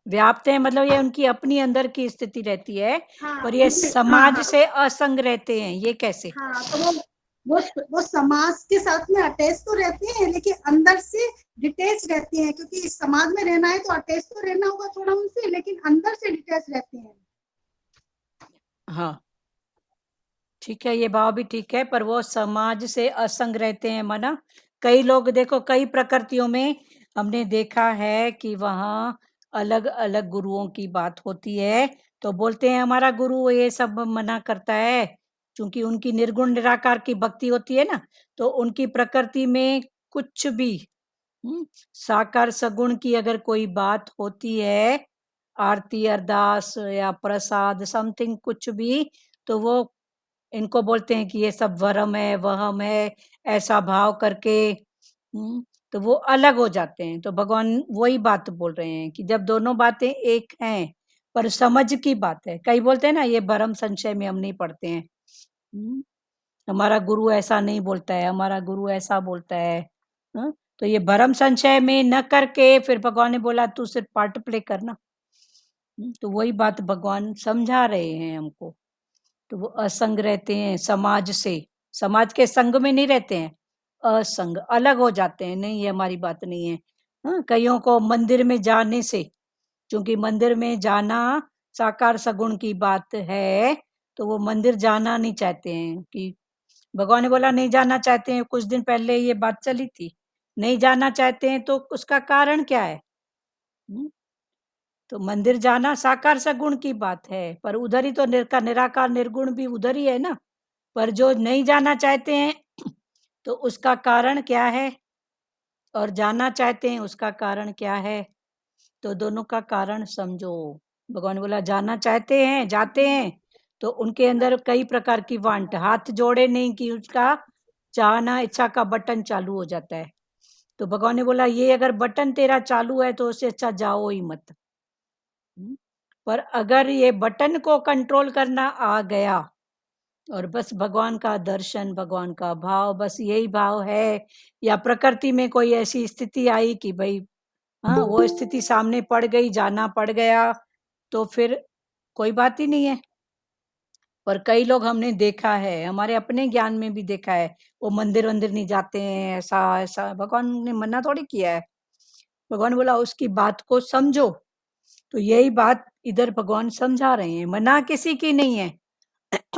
व्याप्त है मतलब ये उनकी अपनी अंदर की स्थिति रहती है, हाँ, पर ये हाँ, समाज हाँ, से असंग रहते हैं। ये कैसे? हाँ, तो वो समाज के साथ में अटैच तो रहते हैं लेकिन अंदर से डिटेच रहते हैं, क्योंकि समाज में रहना है तो अटैच तो रहना होगा थोड़ा उनसे, लेकिन अंदर से डिटेच रहते हैं। हाँ ठीक है, ये भाव भी ठीक है, पर वो समाज से असंग रहते हैं। माना कई लोग देखो, कई प्रकृतियों में हमने देखा है कि वहाँ अलग अलग गुरुओं की बात होती है, तो बोलते हैं हमारा गुरु ये सब मना करता है, क्योंकि उनकी निर्गुण निराकार की भक्ति होती है ना, तो उनकी प्रकृति में कुछ भी साकार सगुण की अगर कोई बात होती है, आरती अरदास या प्रसाद समथिंग कुछ भी, तो वो इनको बोलते हैं कि ये सब वरम है, वहम है, ऐसा भाव करके तो वो अलग हो जाते हैं। तो भगवान वही बात बोल रहे हैं कि जब दोनों बातें एक हैं पर समझ की बात है। कई बोलते हैं ना ये भरम संशय में हम नहीं पढ़ते हैं, हमारा गुरु ऐसा नहीं बोलता है, हमारा गुरु ऐसा बोलता है। तो ये भरम संशय में न करके फिर भगवान ने बोला तू सिर्फ पार्ट प्ले करना। तो वही बात भगवान समझा रहे हैं हमको। तो वो असंग रहते हैं समाज से, समाज के संग में नहीं रहते हैं, असंग अलग हो जाते हैं। नहीं, ये हमारी बात नहीं है। कईयों को मंदिर में जाने से, क्योंकि मंदिर में जाना साकार सगुण की बात है, तो वो मंदिर जाना नहीं चाहते हैं। कि भगवान ने बोला नहीं जाना चाहते हैं, कुछ दिन पहले ये बात चली थी, नहीं जाना चाहते हैं, तो उसका कारण क्या है? तो मंदिर जाना साकार सगुण की बात है, पर उधर ही तो निराकार निर्गुण भी उधर ही है ना। पर जो नहीं जाना चाहते हैं तो उसका कारण क्या है, और जाना चाहते हैं उसका कारण क्या है? तो दोनों का कारण समझो। भगवान ने बोला जाना चाहते हैं, जाते हैं, तो उनके अंदर कई प्रकार की वांट, हाथ जोड़े नहीं कि उसका चाहना इच्छा का बटन चालू हो जाता है। तो भगवान ने बोला ये अगर बटन तेरा चालू है तो उससे अच्छा जाओ ही मत। पर अगर ये बटन को कंट्रोल करना आ गया और बस भगवान का दर्शन, भगवान का भाव, बस यही भाव है, या प्रकृति में कोई ऐसी स्थिति आई कि भाई हाँ वो स्थिति सामने पड़ गई, जाना पड़ गया, तो फिर कोई बात ही नहीं है। पर कई लोग हमने देखा है, हमारे अपने ज्ञान में भी देखा है, वो मंदिर वंदिर नहीं जाते हैं, ऐसा ऐसा। भगवान ने मना थोड़ी किया है, भगवान बोला उसकी बात को समझो। तो यही बात इधर भगवान समझा रहे हैं, मना किसी की नहीं है।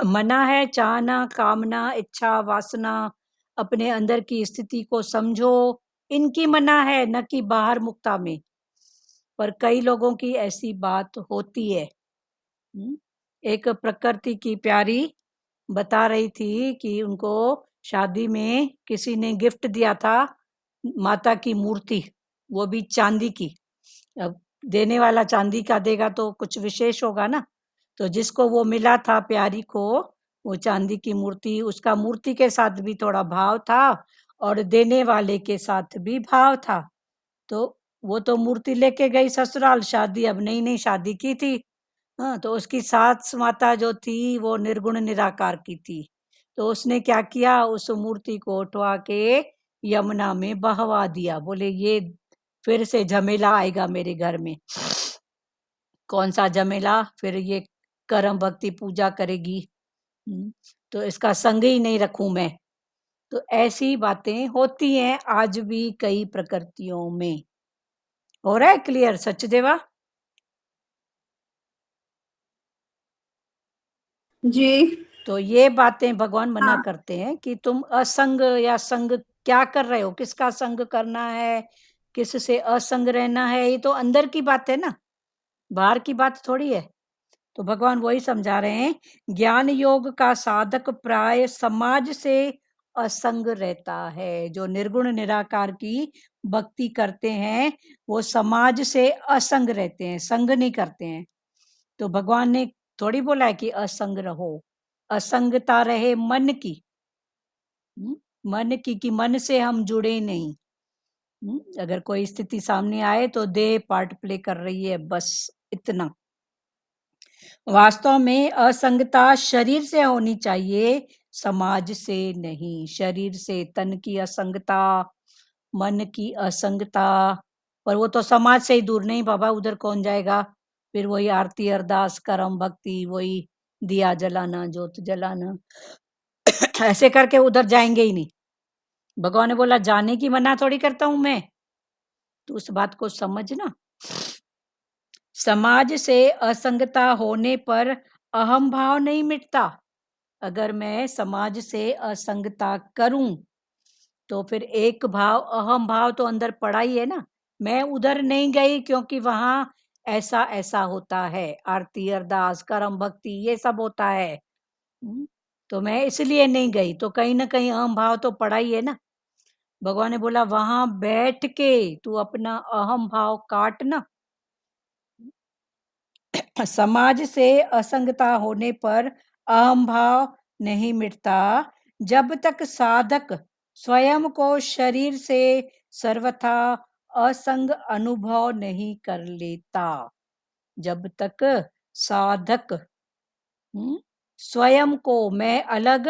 मना है चाहना, कामना, इच्छा, वासना, अपने अंदर की स्थिति को समझो, इनकी मना है, न कि बाहर मुक्ता में। पर कई लोगों की ऐसी बात होती है। एक प्रकृति की प्यारी बता रही थी कि उनको शादी में किसी ने गिफ्ट दिया था माता की मूर्ति, वो भी चांदी की। अब देने वाला चांदी का देगा तो कुछ विशेष होगा ना, तो जिसको वो मिला था प्यारी को, वो चांदी की मूर्ति, उसका मूर्ति के साथ भी थोड़ा भाव था और देने वाले के साथ भी भाव था। तो वो तो मूर्ति लेके गई ससुराल, शादी अब नई नई शादी की थी। हाँ, तो उसकी सास माता जो थी वो निर्गुण निराकार की थी। तो उसने क्या किया, उस मूर्ति को उठवा के यमुना में बहवा दिया। बोले ये फिर से झमेला आएगा मेरे घर में। कौन सा झमेला? फिर ये कर्म भक्ति पूजा करेगी, तो इसका संग ही नहीं रखूं मैं। तो ऐसी बातें होती हैं आज भी कई प्रकृतियों में। हो रहा है क्लियर सचदेवा? जी। तो ये बातें भगवान मना हाँ। करते हैं कि तुम असंग या संग क्या कर रहे हो, किसका संग करना है, किससे असंग रहना है, ये तो अंदर की बात है ना, बाहर की बात थोड़ी है। तो भगवान वही समझा रहे हैं, ज्ञान योग का साधक प्राय समाज से असंग रहता है। जो निर्गुण निराकार की भक्ति करते हैं वो समाज से असंग रहते हैं, संग नहीं करते हैं। तो भगवान ने थोड़ी बोला है कि असंग रहो, असंगता रहे मन की। मन की कि मन से हम जुड़े नहीं। अगर कोई स्थिति सामने आए तो देह पार्ट प्ले कर रही है, बस इतना। वास्तव में असंगता शरीर से होनी चाहिए, समाज से नहीं। शरीर से तन की असंगता, मन की असंगता, पर वो तो समाज से ही दूर। नहीं बाबा, उधर कौन जाएगा? फिर वही आरती अरदास कर्म भक्ति, वही दिया जलाना, जोत जलाना, ऐसे करके उधर जाएंगे ही नहीं। भगवान ने बोला जाने की मना थोड़ी करता हूं मैं, तो उस बात को समझना। समाज से असंगता होने पर अहम भाव नहीं मिटता। अगर मैं समाज से असंगता करूं तो फिर एक भाव, अहम भाव तो अंदर पड़ा ही है ना। मैं उधर नहीं गई क्योंकि वहां ऐसा ऐसा होता है, आरती अरदास कर्म भक्ति ये सब होता है, तो मैं इसलिए नहीं गई। तो कहीं ना कहीं अहम भाव तो पड़ा ही है ना। भगवान ने बोला वहां बैठ के तू अपना अहम भाव काट ना। समाज से असंगता होने पर अहम भाव नहीं मिटता जब तक साधक स्वयं को शरीर से सर्वथा असंग अनुभव नहीं कर लेता। जब तक साधक स्वयं को, मैं अलग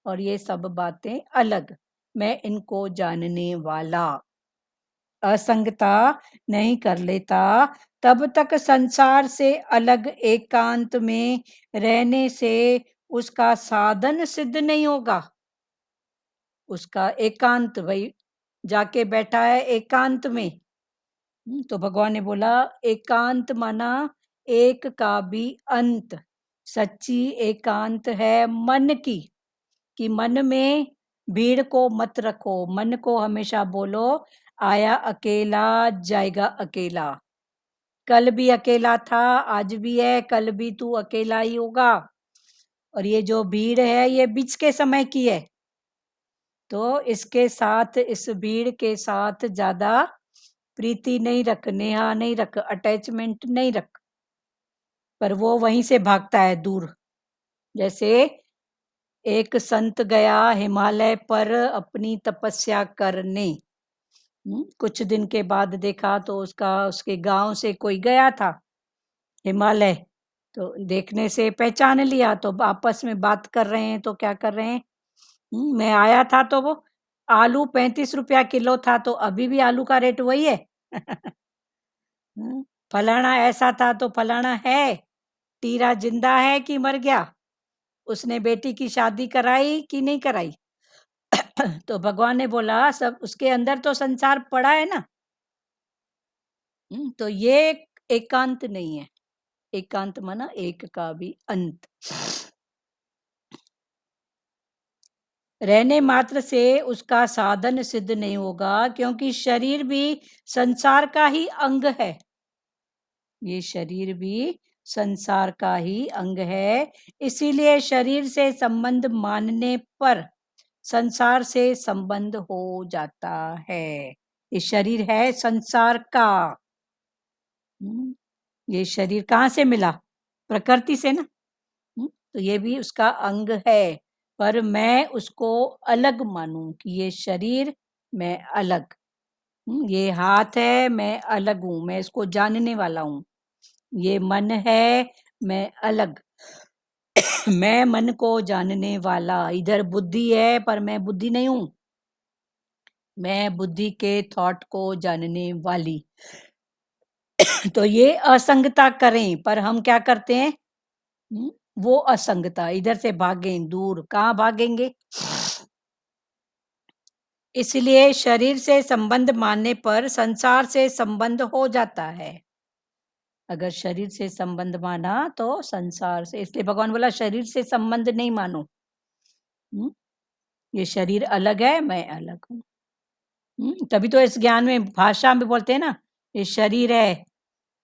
और ये सब बातें अलग, मैं इनको जानने वाला, असंगता नहीं कर लेता, तब तक संसार से अलग एकांत में रहने से उसका साधन सिद्ध नहीं होगा। उसका एकांत, भाई जाके बैठा है एकांत में। तो भगवान ने बोला एकांत माना एक का भी अंत। सच्ची एकांत है मन की, कि मन में भीड़ को मत रखो। मन को हमेशा बोलो आया अकेला जाएगा अकेला। कल भी अकेला था, आज भी है, कल भी तू अकेला ही होगा। और ये जो भीड़ है ये बीच के समय की है, तो इसके साथ, इस भीड़ के साथ ज्यादा प्रीति नहीं रख, नेहा नहीं रख, अटैचमेंट नहीं रख। पर वो वहीं से भागता है दूर। जैसे एक संत गया हिमालय पर अपनी तपस्या करने। कुछ दिन के बाद देखा तो उसके गांव से कोई गया था हिमालय, तो देखने से पहचान लिया, तो आपस में बात कर रहे हैं। तो क्या कर रहे हैं, मैं आया था तो वो आलू 35 रुपया किलो था, तो अभी भी आलू का रेट वही है। फलाना ऐसा था तो फलाना है, टीरा जिंदा है कि मर गया, उसने बेटी की शादी कराई कि नहीं कराई। तो भगवान ने बोला सब उसके अंदर तो संसार पड़ा है ना। तो ये एकांत नहीं है। एकांत माना एक का भी अंत। रहने मात्र से उसका साधन सिद्ध नहीं होगा, क्योंकि शरीर भी संसार का ही अंग है। ये शरीर भी संसार का ही अंग है, इसीलिए शरीर से संबंध मानने पर संसार से संबंध हो जाता है। ये शरीर है संसार का। ये शरीर कहाँ से मिला, प्रकृति से ना। तो ये भी उसका अंग है, पर मैं उसको अलग मानूं कि ये शरीर मैं अलग, ये हाथ है मैं अलग हूं, मैं इसको जानने वाला हूं। ये मन है मैं अलग, मैं मन को जानने वाला। इधर बुद्धि है पर मैं बुद्धि नहीं हूं, मैं बुद्धि के थॉट को जानने वाली। तो ये असंगता करें, पर हम क्या करते हैं, वो असंगता इधर से भागें दूर। कहाँ भागेंगे, इसलिए शरीर से संबंध मानने पर संसार से संबंध हो जाता है। अगर शरीर से संबंध माना तो संसार से, इसलिए भगवान बोला शरीर से संबंध नहीं मानो। ये शरीर अलग है मैं अलग हूँ। तभी तो इस ज्ञान में भाषा में बोलते हैं ना, ये शरीर है,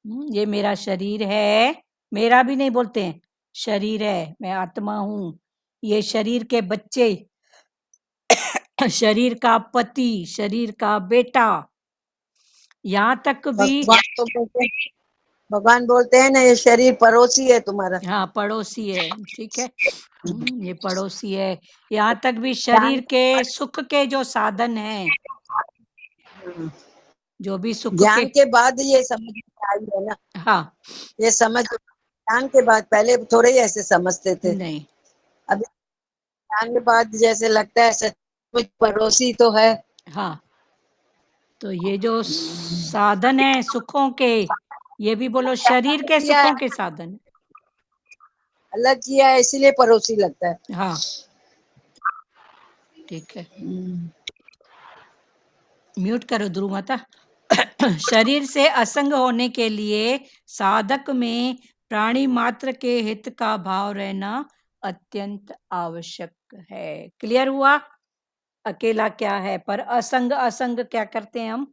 ये मेरा शरीर है। मेरा भी नहीं बोलते हैं, शरीर है, मैं आत्मा हूँ। ये शरीर के बच्चे, शरीर का पति, शरीर का बेटा, यहाँ तक भी भगवान बोलते हैं ना, ये शरीर पड़ोसी है तुम्हारा। हाँ पड़ोसी है, ठीक है। ये पड़ोसी है। यहाँ तक भी शरीर के सुख के जो साधन हैं, जो भी सुख ज्ञान के बाद ये समझ में आई है ना। हाँ ये समझ ज्ञान के बाद, पहले थोड़े ही ऐसे समझते थे। नहीं, अभी ज्ञान के बाद जैसे लगता है सचमुच पड़ोसी तो है। हाँ तो ये जो साधन है सुखों के, ये भी बोलो शरीर के सुखों के साधन। अलग किया है इसीलिए पड़ोसी लगता है। हाँ ठीक है, म्यूट करो ध्रुव माता। शरीर से असंग होने के लिए साधक में प्राणी मात्र के हित का भाव रहना अत्यंत आवश्यक है। क्लियर हुआ, अकेला क्या है, पर असंग, असंग क्या करते हैं हम।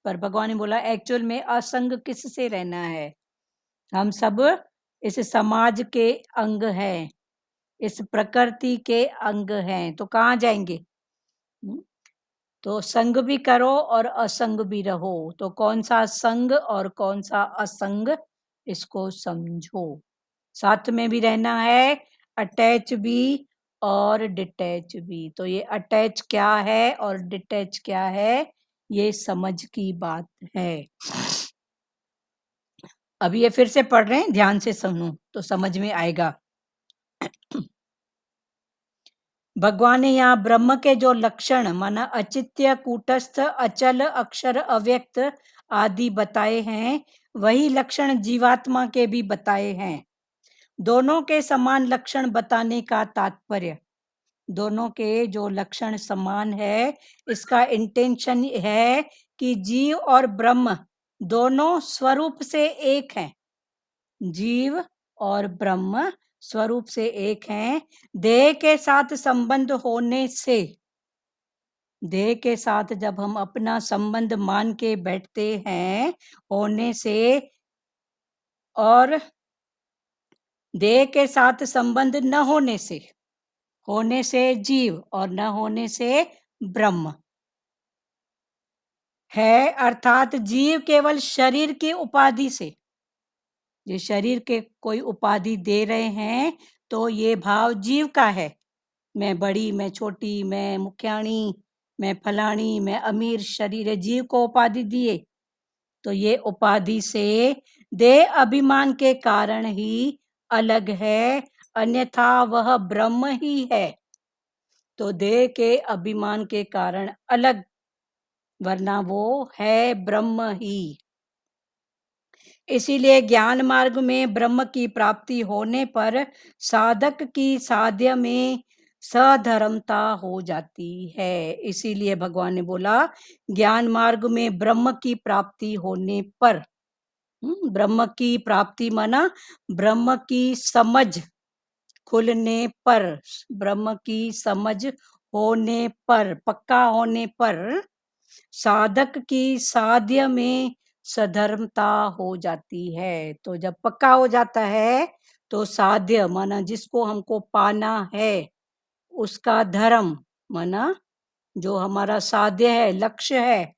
पर भगवान ने बोला एक्चुअल में असंग किससे रहना है, हम सब इस समाज के अंग हैं, इस प्रकृति के अंग हैं, तो कहाँ जाएंगे। तो संग भी करो और असंग भी रहो। तो कौन सा संग और कौन सा असंग, इसको समझो। साथ में भी रहना है, अटैच भी और डिटैच भी। तो ये अटैच क्या है और डिटैच क्या है, ये समझ की बात है। अभी ये फिर से पढ़ रहे हैं, ध्यान से सुनो तो समझ में आएगा। भगवान ने यहाँ ब्रह्म के जो लक्षण माना अचित्य, कूटस्थ, अचल, अक्षर, अव्यक्त आदि बताए हैं, वही लक्षण जीवात्मा के भी बताए हैं। दोनों के समान लक्षण बताने का तात्पर्य, दोनों के जो लक्षण समान है, इसका इंटेंशन है कि जीव और ब्रह्म दोनों स्वरूप से एक हैं। जीव और ब्रह्म स्वरूप से एक हैं। देह के साथ संबंध होने से, देह के साथ जब हम अपना संबंध मान के बैठते हैं, होने से, और देह के साथ संबंध न होने से, होने से जीव और न होने से ब्रह्म है। अर्थात जीव केवल शरीर की उपाधि से, ये शरीर के कोई उपाधि दे रहे हैं तो ये भाव जीव का है, मैं बड़ी, मैं छोटी, मैं मुखियाणी, मैं फलानी, मैं अमीर शरीर जीव को उपाधि दिए, तो ये उपाधि से देह अभिमान के कारण ही अलग है, अन्यथा वह ब्रह्म ही है। तो देह के अभिमान के कारण अलग, वरना वो है ब्रह्म ही। इसीलिए ज्ञान मार्ग में ब्रह्म की प्राप्ति होने पर साधक की साध्य में सधर्मता हो जाती है। इसीलिए भगवान ने बोला ज्ञान मार्ग में ब्रह्म की प्राप्ति होने पर, ब्रह्म की प्राप्ति माना ब्रह्म की समझ खुलने पर, ब्रह्म की समझ होने पर, पक्का होने पर साधक की साध्य में सधर्मता हो जाती है। तो जब पक्का हो जाता है तो साध्य माना जिसको हमको पाना है, उसका धर्म माना जो हमारा साध्य है, लक्ष्य है,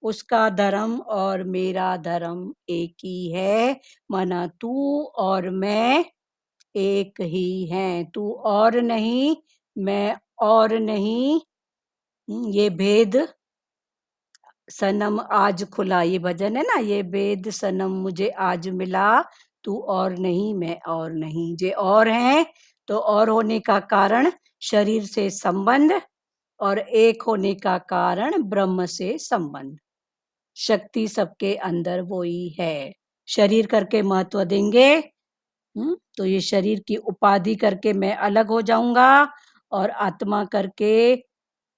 उसका धर्म और मेरा धर्म एक ही है। माना तू और मैं एक ही हैं, तू और नहीं, मैं और नहीं। ये भेद सनम आज खुला, ये भजन है ना, ये भेद सनम मुझे आज मिला, तू और नहीं मैं और नहीं। जे और हैं तो और होने का कारण शरीर से संबंध, और एक होने का कारण ब्रह्म से संबंध। शक्ति सबके अंदर वो ही है। शरीर करके महत्व देंगे, तो ये शरीर की उपाधि करके मैं अलग हो जाऊंगा, और आत्मा करके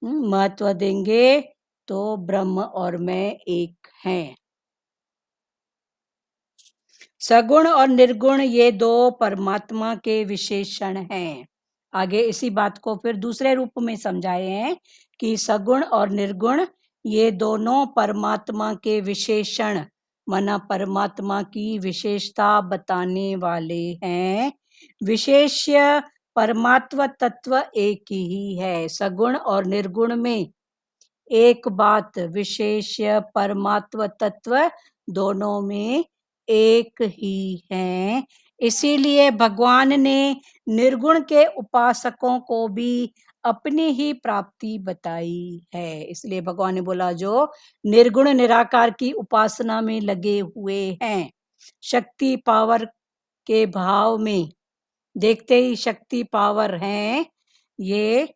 महत्व देंगे तो ब्रह्म और मैं एक हैं। सगुण और निर्गुण ये दो परमात्मा के विशेषण हैं। आगे इसी बात को फिर दूसरे रूप में समझाए हैं कि सगुण और निर्गुण ये दोनों परमात्मा के विशेषण माना परमात्मा की विशेषता बताने वाले हैं। विशेष्य परमात्मा तत्व एक ही है। सगुण और निर्गुण में एक बात, विशेष्य परमात्मा तत्व दोनों में एक ही है। इसीलिए भगवान ने निर्गुण के उपासकों को भी अपनी ही प्राप्ति बताई है। इसलिए भगवान ने बोला जो निर्गुण निराकार की उपासना में लगे हुए हैं, शक्ति पावर के भाव में देखते ही शक्ति पावर हैं, ये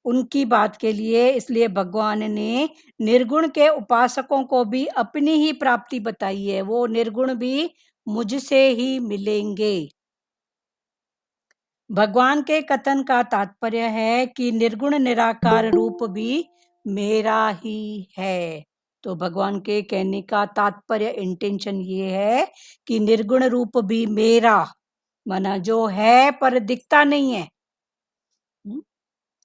उनकी बात के लिए, इसलिए भगवान ने निर्गुण के उपासकों को भी अपनी ही प्राप्ति बताई है। वो निर्गुण भी मुझसे ही मिलेंगे। भगवान के कथन का तात्पर्य है कि निर्गुण निराकार रूप भी मेरा ही है। तो भगवान के कहने का तात्पर्य, इंटेंशन ये है कि निर्गुण रूप भी मेरा, माना जो है पर दिखता नहीं है,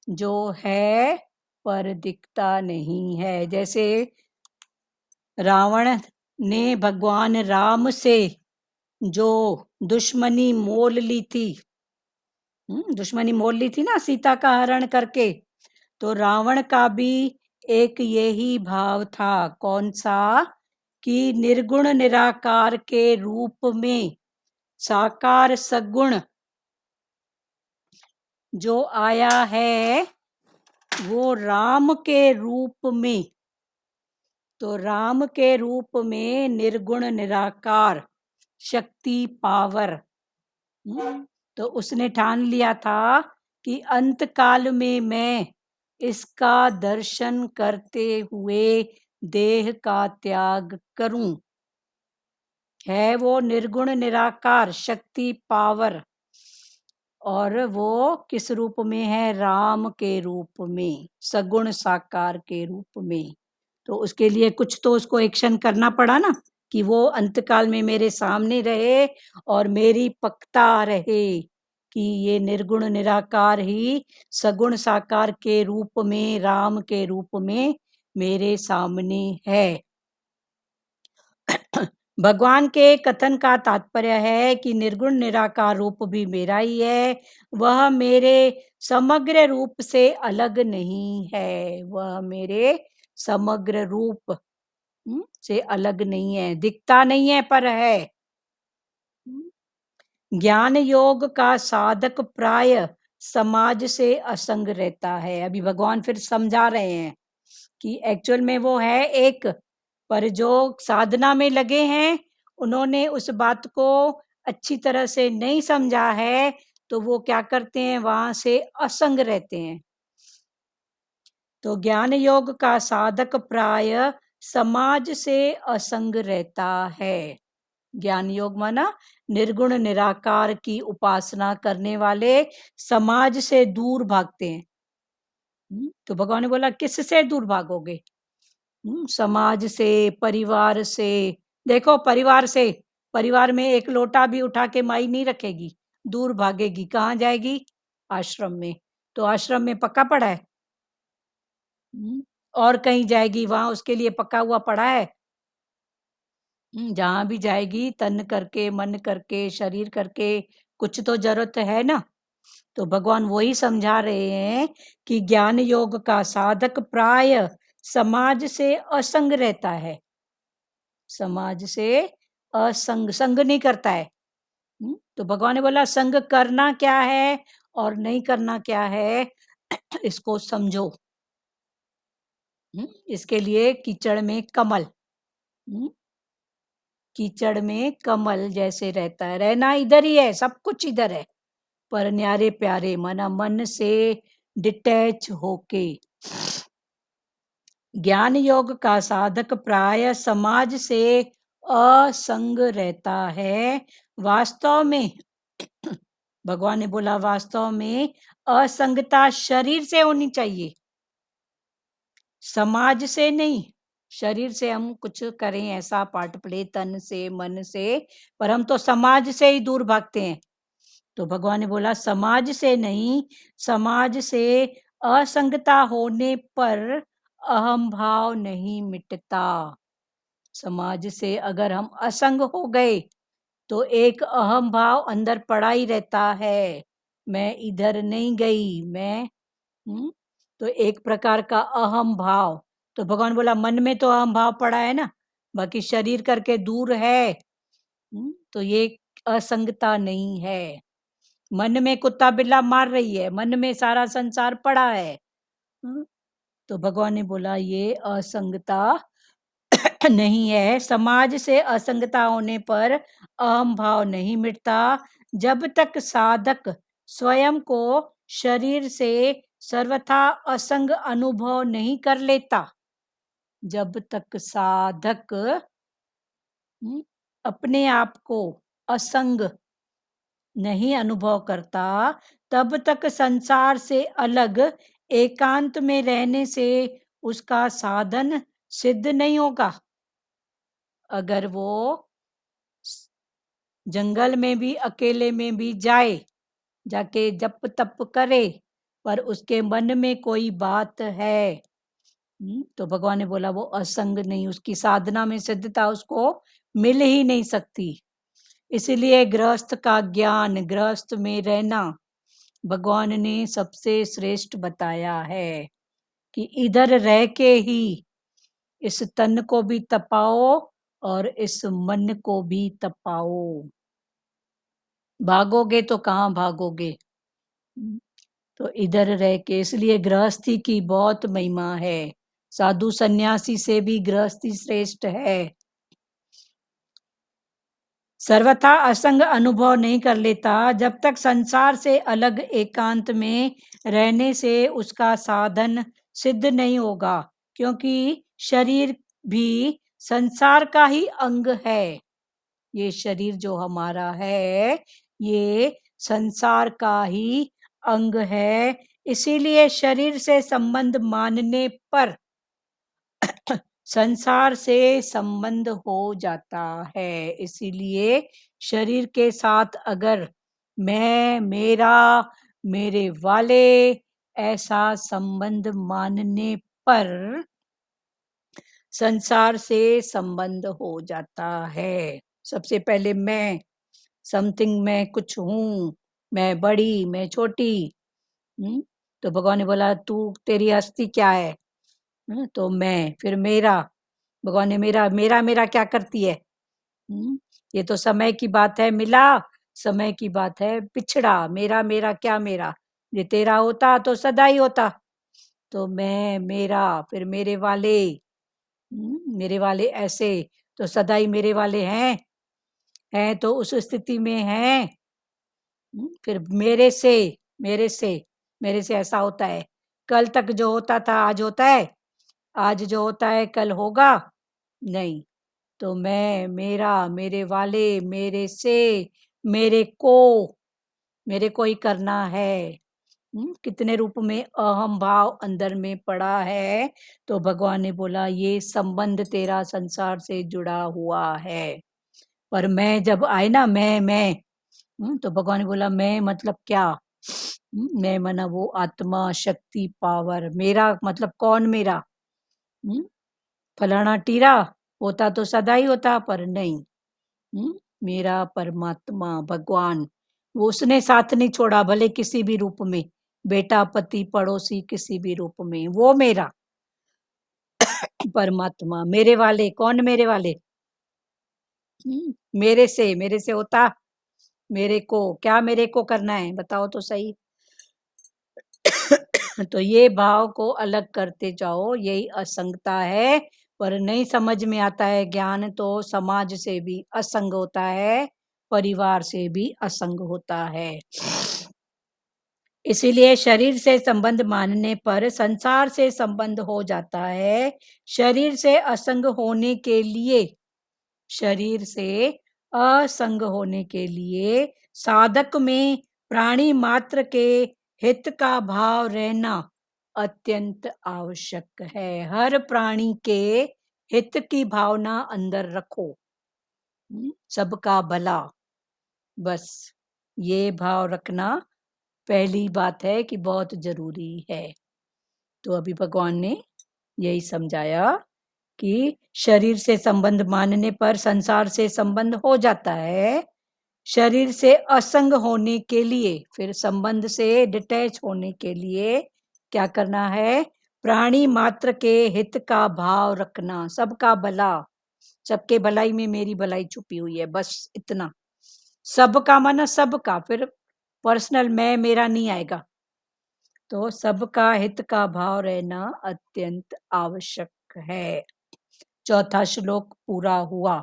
जो है पर दिखता नहीं है। जैसे रावण ने भगवान राम से जो दुश्मनी मोल ली थी, दुश्मनी मोल ली थी ना सीता का हरण करके, तो रावण का भी एक यही भाव था। कौन सा? कि निर्गुण निराकार के रूप में साकार सगुण जो आया है वो राम के रूप में, तो राम के रूप में निर्गुण निराकार शक्ति पावर, तो उसने ठान लिया था कि अंत काल में मैं इसका दर्शन करते हुए देह का त्याग करूं। है वो निर्गुण निराकार शक्ति पावर, और वो किस रूप में है? राम के रूप में, सगुण साकार के रूप में। तो उसके लिए कुछ तो उसको एक्शन करना पड़ा ना, कि वो अंतकाल में मेरे सामने रहे और मेरी पक्ता रहे कि ये निर्गुण निराकार ही सगुण साकार के रूप में, राम के रूप में मेरे सामने है। भगवान के कथन का तात्पर्य है कि निर्गुण निराकार रूप भी मेरा ही है, वह मेरे समग्र रूप से अलग नहीं है। वह मेरे समग्र रूप से अलग नहीं है, दिखता नहीं है पर है। ज्ञान योग का साधक प्राय समाज से असंग रहता है। अभी भगवान फिर समझा रहे हैं कि एक्चुअल में वो है एक, पर जो साधना में लगे हैं उन्होंने उस बात को अच्छी तरह से नहीं समझा है, तो वो क्या करते हैं, वहां से असंग रहते हैं। तो ज्ञान योग का साधक प्राय समाज से असंग रहता है। ज्ञान योग माना निर्गुण निराकार की उपासना करने वाले समाज से दूर भागते हैं। तो भगवान ने बोला किससे दूर भागोगे? समाज से, परिवार से। देखो परिवार में एक लोटा भी उठा के माई नहीं रखेगी, दूर भागेगी। कहाँ जाएगी? आश्रम में। तो आश्रम में पक्का पड़ा है। और कहीं जाएगी, वहां उसके लिए पक्का हुआ पड़ा है। जहां भी जाएगी तन करके, मन करके, शरीर करके, कुछ तो जरूरत है ना। तो भगवान वही समझा रहे हैं कि ज्ञान योग का साधक प्राय समाज से असंग रहता है। समाज से असंग, संग नहीं करता है। तो भगवान ने बोला संग करना क्या है और नहीं करना क्या है, इसको समझो। इसके लिए कीचड़ में कमल, कीचड़ में कमल जैसे रहता है, रहना इधर ही है, सब कुछ इधर है, पर न्यारे प्यारे माना मन से डिटैच होके। ज्ञान योग का साधक प्राय समाज से असंग रहता है। वास्तव में भगवान ने बोला वास्तव में असंगता शरीर से होनी चाहिए, समाज से नहीं। शरीर से हम कुछ करें ऐसा पाठ पढ़े तन से मन से, पर हम तो समाज से ही दूर भागते हैं। तो भगवान ने बोला समाज से नहीं, समाज से असंगता होने पर अहम भाव नहीं मिटता। समाज से अगर हम असंग हो गए तो एक अहम भाव अंदर पड़ा ही रहता है, मैं इधर नहीं गई, मैं तो एक प्रकार का अहम भाव। तो भगवान बोला मन में तो अहम भाव पड़ा है ना, बाकी शरीर करके दूर है। तो ये असंगता नहीं है। मन में कुत्ता बिल्ला मार रही है, मन में सारा संसार पड़ा है। तो भगवान ने बोला ये असंगता नहीं है। समाज से असंगता होने पर अहम भाव नहीं मिटता। जब तक साधक स्वयं को शरीर से सर्वथा असंग अनुभव नहीं कर लेता, जब तक साधक अपने आप को असंग नहीं अनुभव करता, तब तक संसार से अलग एकांत में रहने से उसका साधन सिद्ध नहीं होगा। अगर वो जंगल में भी अकेले में भी जाए, जाके जप तप करे, पर उसके मन में कोई बात है, तो भगवान ने बोला वो असंग नहीं, उसकी साधना में सिद्धता उसको मिल ही नहीं सकती। इसलिए गृहस्थ का ज्ञान, गृहस्थ में रहना भगवान ने सबसे श्रेष्ठ बताया है कि इधर रह के ही इस तन को भी तपाओ और इस मन को भी तपाओ। भागोगे तो कहाँ भागोगे? तो इधर रह के, इसलिए गृहस्थी की बहुत महिमा है। साधु सन्यासी से भी गृहस्थी श्रेष्ठ है। सर्वथा असंग अनुभव नहीं कर लेता जब तक संसार से अलग एकांत में रहने से उसका साधन सिद्ध नहीं होगा, क्योंकि शरीर भी संसार का ही अंग है। ये शरीर जो हमारा है ये संसार का ही अंग है। इसीलिए शरीर से संबंध मानने पर संसार से संबंध हो जाता है। इसीलिए शरीर के साथ अगर मैं, मेरा, मेरे वाले ऐसा संबंध मानने पर संसार से संबंध हो जाता है। सबसे पहले मैं, समथिंग, मैं कुछ हूँ, मैं बड़ी, मैं छोटी। तो भगवान ने बोला तू, तेरी हस्ती क्या है? तो मैं, फिर मेरा, भगवान ने मेरा मेरा मेरा क्या करती है? ये तो समय की बात है, मिला, समय की बात है, पिछड़ा, मेरा मेरा क्या मेरा? ये तेरा होता तो सदा ही होता, तो मैं, मेरा, फिर मेरे वाले, मेरे वाले ऐसे, तो सदा ही मेरे वाले हैं तो उस स्थिति में हैं। फिर मेरे से, मेरे से, मेरे से ऐसा होता है, कल तक जो होता था आज होता है, आज जो होता है कल होगा नहीं। तो मैं, मेरा, मेरे वाले, मेरे से, मेरे को ही करना है। कितने रूप में अहम भाव अंदर में पड़ा है। तो भगवान ने बोला ये संबंध तेरा संसार से जुड़ा हुआ है। पर मैं जब आए ना, मैं, तो भगवान ने बोला मैं मतलब क्या? मैं मना वो आत्मा, शक्ति, पावर। मेरा मतलब कौन मेरा? फलाना टीरा होता तो सदा ही होता, पर नहीं। मेरा परमात्मा भगवान, वो उसने साथ नहीं छोड़ा, भले किसी भी रूप में, बेटा, पति, पड़ोसी, किसी भी रूप में, वो मेरा परमात्मा। मेरे वाले कौन? मेरे वाले मेरे से होता, मेरे को क्या, मेरे को करना है बताओ तो सही। तो ये भाव को अलग करते जाओ, यही असंगता है। पर नहीं समझ में आता है ज्ञान, तो समाज से भी असंग होता है, परिवार से भी असंग होता है। इसीलिए शरीर से संबंध मानने पर संसार से संबंध हो जाता है। शरीर से असंग होने के लिए, शरीर से असंग होने के लिए साधक में प्राणी मात्र के हित का भाव रहना अत्यंत आवश्यक है। हर प्राणी के हित की भावना अंदर रखो, सबका भला, बस ये भाव रखना पहली बात है कि बहुत जरूरी है। तो अभी भगवान ने यही समझाया कि शरीर से संबंध मानने पर संसार से संबंध हो जाता है। शरीर से असंग होने के लिए, फिर संबंध से डिटैच होने के लिए क्या करना है? प्राणी मात्र के हित का भाव रखना, सबका भला, सबके भलाई में मेरी भलाई छुपी हुई है, बस इतना। सबका माना सबका, फिर पर्सनल मैं मेरा नहीं आएगा। तो सबका हित का भाव रहना अत्यंत आवश्यक है। चौथा श्लोक पूरा हुआ।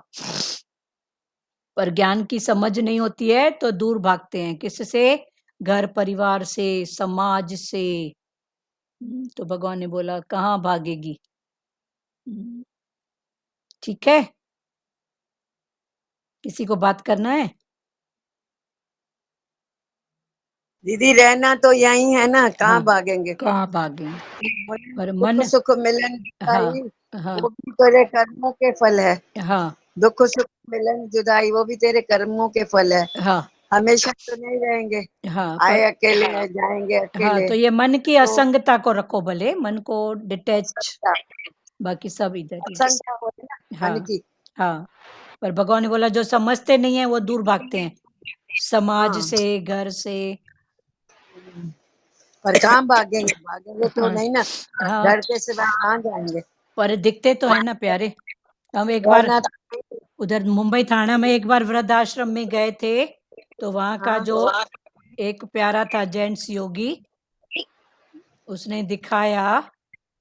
पर ज्ञान की समझ नहीं होती है तो दूर भागते हैं, किससे? घर परिवार से, समाज से। तो भगवान ने बोला कहाँ भागेगी? ठीक है, किसी को बात करना है? दीदी रहना तो यही है ना, कहाँ हाँ, भागेंगे। कहाँ भागेंगे? पर दुख मन, सुख मिलन हाँ, जुदाई हाँ, वो भी तेरे कर्मों के फल है। हाँ, दुख सुख मिलन जुदाई वो भी तेरे कर्मों के फल है। हाँ, हमेशा तो नहीं रहेंगे, हाँ, आए पर अकेले जाएंगे हाँ, अकेले। तो ये मन की तो असंगता को रखो, भले मन को डिटैच, संख्या बाकी सब इधर ही। संख्या होती है ना मन हाँ, की। हाँ, पर भगवान ने बोला जो समझते नहीं है वो दूर भागते हैं, समाज हाँ, से, घर से। पर कहाँ भागेंगे, भागेंगे तो हाँ, नहीं ना, हाँ, घर के सिवा कहाँ जाएंगे। पर दिखते तो है ना प्यारे। हम एक बार वरना उधर मुंबई थाना में एक बार वृद्धाश्रम में गए थे, तो वहां का हाँ जो एक प्यारा था जेंट्स योगी, उसने दिखाया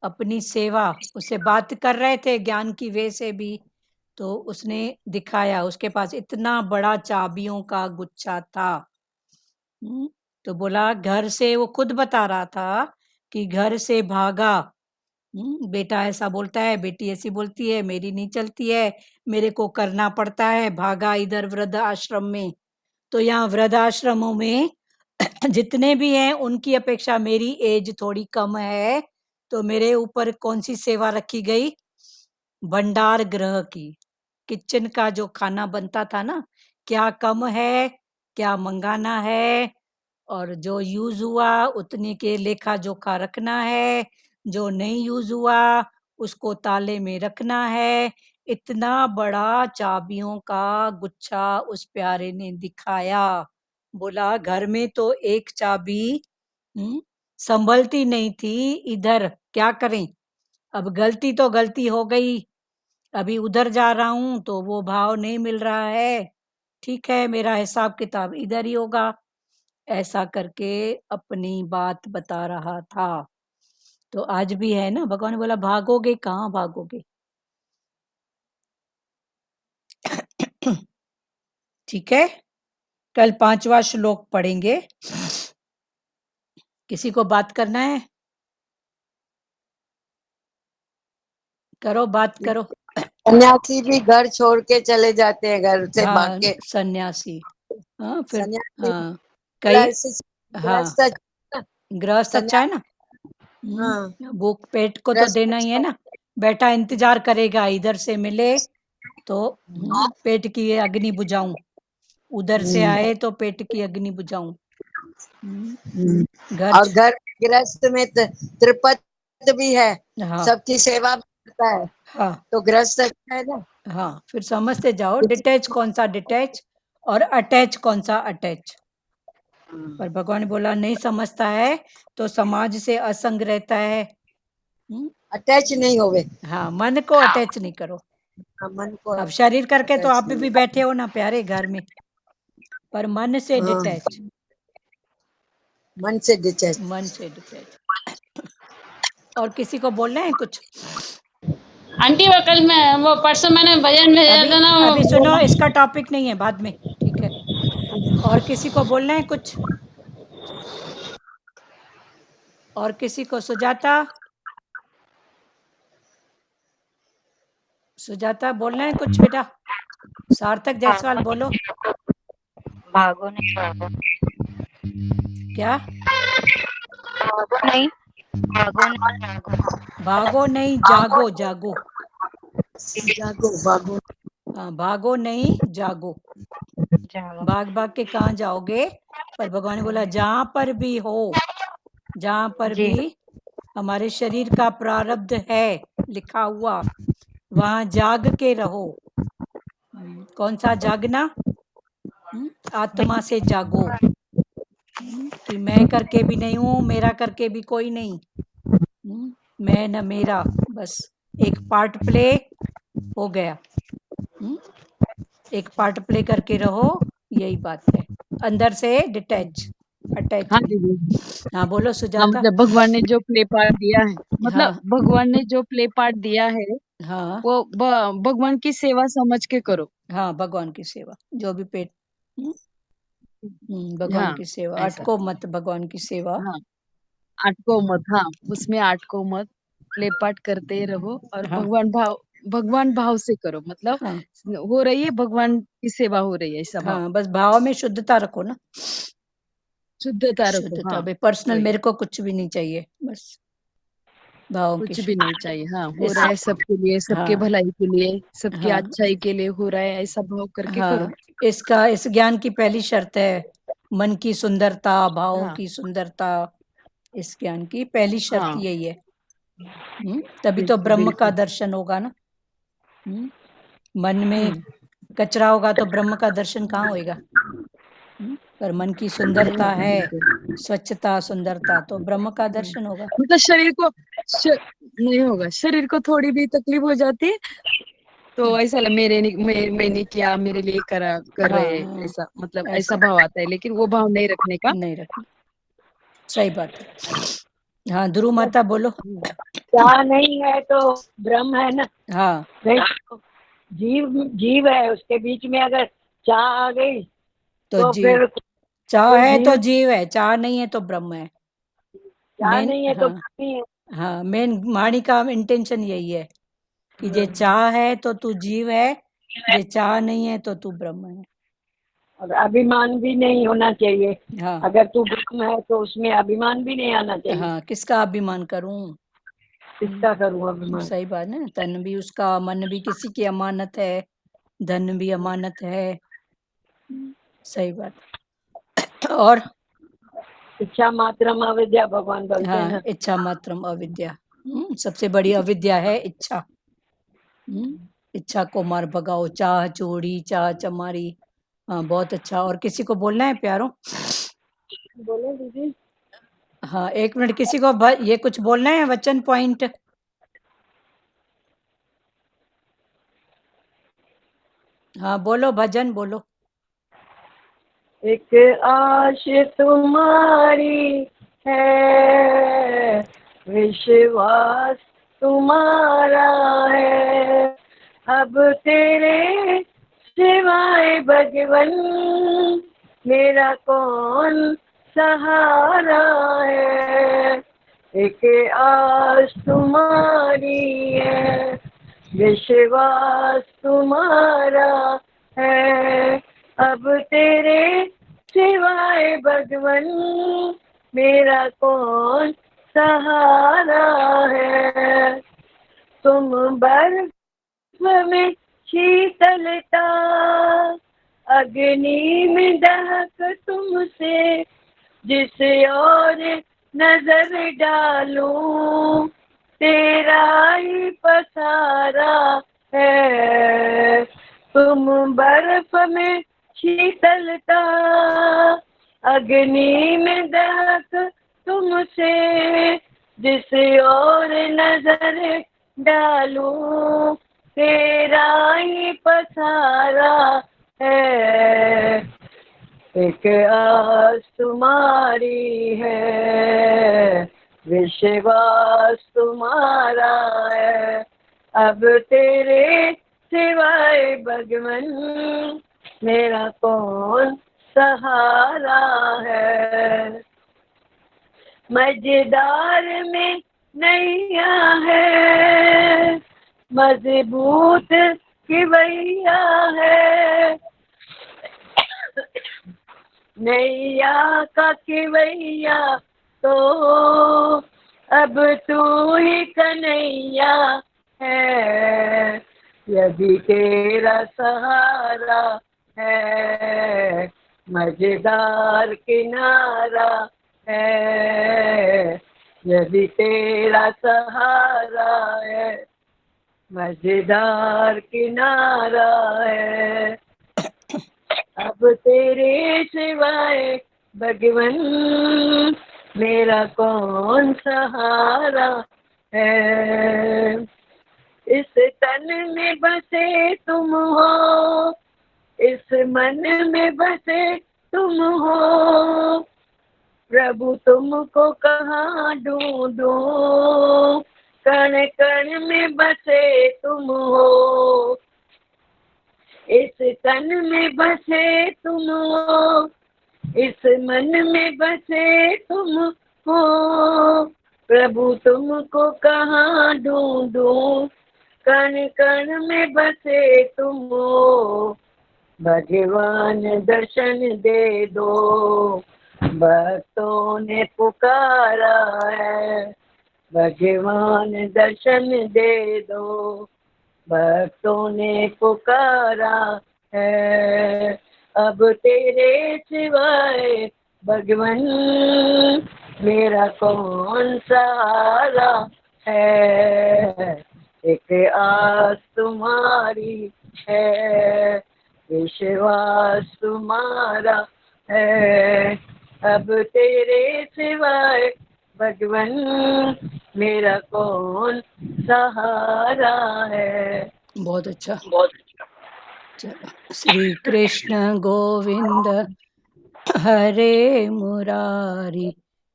अपनी सेवा। उससे बात कर रहे थे ज्ञान की वे से भी, तो उसने दिखाया, उसके पास इतना बड़ा चाबियों का गुच्छा था। तो बोला घर से, वो खुद बता रहा था कि घर से भागा। बेटा ऐसा बोलता है, बेटी ऐसी बोलती है, मेरी नहीं चलती है, मेरे को करना पड़ता है, भागा इधर वृद्ध आश्रम में। तो यहाँ वृद्ध आश्रमों में जितने भी हैं उनकी अपेक्षा मेरी एज थोड़ी कम है, तो मेरे ऊपर कौन सी सेवा रखी गई? भंडार गृह की, किचन का जो खाना बनता था ना, क्या कम है, क्या मंगाना है, और जो यूज हुआ उतने के लेखा जोखा रखना है, जो नहीं यूज हुआ उसको ताले में रखना है। इतना बड़ा चाबियों का गुच्छा उस प्यारे ने दिखाया। बोला घर में तो एक चाबी संभलती नहीं थी, इधर क्या करें? अब गलती तो गलती हो गई, अभी उधर जा रहा हूं तो वो भाव नहीं मिल रहा है, ठीक है मेरा हिसाब किताब इधर ही होगा। ऐसा करके अपनी बात बता रहा था। तो आज भी है ना, भगवान ने बोला भागोगे कहाँ भागोगे। ठीक है, कल 5वां श्लोक पढ़ेंगे। किसी को बात करना है? करो, बात करो। सन्यासी भी घर छोड़ के चले जाते हैं, घर से भाग हाँ, के। सन्यासी। हाँ, फिर सन्यासी हाँ, कई हाँ, गृहस्थ अच्छा, गृहस्थ अच्छा है ना। हाँ, भूख पेट को तो गृहस्थ देना ही है ना। बेटा इंतजार करेगा, इधर से मिले तो पेट की अग्नि बुझाऊं, उधर से आए तो पेट की अग्नि बुझाऊं। घर और घर गृहस्थ में त्रिपद भी है, हाँ सबकी सेवा भी करता है, हाँ तो गृहस्थ अच्छा है ना। हाँ, फिर समझते जाओ डिटैच कौन सा डिटैच और अटैच कौन सा अटैच। पर भगवान ने बोला नहीं समझता है तो समाज से असंग रहता है। अटैच नहीं होवे। हाँ, मन को अटैच नहीं करो। मन को अब शरीर करके तो attach आप नहीं। भी बैठे हो ना प्यारे घर में, पर मन से हाँ। डिटैच, मन से डिटैच। मन से डिटैच। और किसी को बोलना है कुछ? आंटी वो कल मैं वो परसों मैंने भजन भेजा अभी था ना अभी वो सुनो, इसका टॉपिक नहीं है, बाद में। ठीक है, और किसी को बोलना है कुछ? और किसी को? सुजाता, सुजाता बोलना है कुछ बेटा? सार्थक जायसवाल बोलो। भागो नहीं, भागो क्या? भागो नहीं, भागो नहीं, भागो भागो नहीं, जागो जागो। जागो भागो। हाँ, भागो नहीं, जागो। जागो। भाग भाग के कहाँ जाओगे? पर भगवान ने बोला जहां पर भी हो, जहां पर जी भी हमारे शरीर का प्रारब्ध है लिखा हुआ, वहां जाग के रहो। कौन सा जागना? आत्मा से जागो। कि मैं करके भी नहीं हूं, मेरा करके भी कोई नहीं। मैं न मेरा, बस एक पार्ट प्ले हो गया। एक पार्ट प्ले करके रहो, यही बात है। अंदर से डिटैच, अटैच हाँ नहीं। दीदी। हाँ बोलो हाँ सुजाता। मतलब भगवान ने जो प्ले पार्ट दिया है, मतलब हाँ भगवान ने जो प्ले पार्ट दिया है हाँ वो भगवान की सेवा समझ के करो। हाँ, भगवान की सेवा, जो भी पेट भगवान हाँ की सेवा, ऐसा। अटको मत भगवान की सेवा। हाँ अटको मत, हाँ उसमें अटको मत, प्ले पार्ट करते रहो और हाँ भगवान भाव से करो, मतलब हाँ हो रही है भगवान की सेवा हो रही है, ऐसा भाव, हाँ, बस भाव में शुद्धता रखो ना। शुद्धता रखो। शुद्धता, हाँ भाई पर्सनल वही, मेरे को कुछ भी नहीं चाहिए, बस भाव की कुछ भी नहीं शुद्धता। चाहिए। हाँ हो इस रहा है सबके लिए, सबके हाँ भलाई के लिए, सबकी हाँ अच्छाई के लिए हो रहा है, ऐसा भाव करके करो। हाँ, इसका, इस ज्ञान की पहली शर्त है मन की सुंदरता, भावों हाँ की सुंदरता। इस ज्ञान की पहली शर्त हाँ यही है। तभी तो बिल्कुल ब्रह्म का बिल्कुल। दर्शन होगा ना। हम्म, मन में हम्म, कचरा होगा तो ब्रह्म का दर्शन कहाँ होएगा? पर मन की नहीं सुंदरता होगा है, बिल्कुल। स्वच्छता, सुंदरता, तो ब्रह्म का दर्शन होगा। मतलब शरीर को नहीं होगा, शरीर को थोड़ी भी तकलीफ हो जाती है तो ऐसा मेरे नहीं, मैंने किया, मेरे लिए करा कर हाँ रहे, हाँ, ऐसा मतलब ऐसा ऐसा भाव आता है, लेकिन वो भाव नहीं रखने का। नहीं रखना, सही बात है। हाँ, ध्रुव माता बोलो। चाह नहीं है तो ब्रह्म है ना। हाँ, नहीं तो जीव जीव है, उसके बीच में अगर चाह आ गई तो तो जीव, फिर चाह कोई है तो जीव, जीव है, चाह नहीं है तो ब्रह्म है। चाह मेन, नहीं है तो हाँ ब्रह्म ही है। हाँ, मेन वाणी का इंटेंशन यही है कि जे चाह है तो तू जीव है, जे चाह नहीं है तो तू ब्रह्म है। और अभिमान भी नहीं होना चाहिए। हाँ अगर तू ब्रह्म है तो उसमें अभिमान भी नहीं आना चाहिए। हाँ, किसका अभिमान करूं? किसका करूँ अभिमान। सही बात है ना, तन भी उसका, मन भी किसी की अमानत है, धन भी अमानत है। सही बात। और इच्छा मात्रम अविद्या भगवान बोलते हैं हाँ, ना। इच्छा मात्रम अविद्या। सबसे बड़ी अविद्या है इच्छा। इच्छा को मार भगाओ, चाह चोरी, चाह चमारी। हाँ, बहुत अच्छा। और किसी को बोलना है प्यारो? बोले दीदी। हाँ, एक मिनट, किसी को ये कुछ बोलना है, वचन पॉइंट? हाँ बोलो, भजन बोलो। एक आश तुम्हारी है, विश्वास तुम्हारा है। अब तेरे सिवाय भगवन मेरा कौन सहारा है। एक आस तुम्हारी है, विश्वास तुम्हारा है। अब तेरे सिवाय भगवन मेरा कौन सहारा है। तुम बर्फ में शीतलता, अग्नि में दहक तुमसे, जिस और नजर डालूं तेरा ही पसारा है। तुम बर्फ में शीतलता, अग्नि में दहक तुमसे, जिस और नजर डालूं तेरा ही पसारा है। एक आस तुम्हारी है, विश्वास तुम्हारा है। अब तेरे सिवाय भगवन मेरा कौन सहारा है। मजेदार में नैया है, मजबूत किवैया है। नैया का किवैया तो अब तू ही कन्हैया है। यदि तेरा सहारा है, मजेदार किनारा है। यदि तेरा सहारा है, मजेदार किनारा है। अब तेरे सिवाय भगवन मेरा कौन सहारा है। इस तन में बसे तुम हो, इस मन में बसे तुम हो, प्रभु तुमको कहाँ ढूंढूं। कण कण में बसे तुम हो, इस तन में बसे तुम हो, इस मन में बसे तुम हो, प्रभु तुमको कहाँ ढूंढूं। कण कण में बसे तुम हो, भगवान दर्शन दे दो। भक्तों ने पुकारा है, भगवान दर्शन दे दो। भक्तों ने पुकारा है। अब तेरे सिवाय भगवन मेरा कौन सहारा है। एक आस तुम्हारी है, विश्वास तुम्हारा है। अब तेरे सिवाय भगवन मेरा कौन सहारा है। बहुत अच्छा। चलो, श्री कृष्ण गोविंद हरे मुरारी,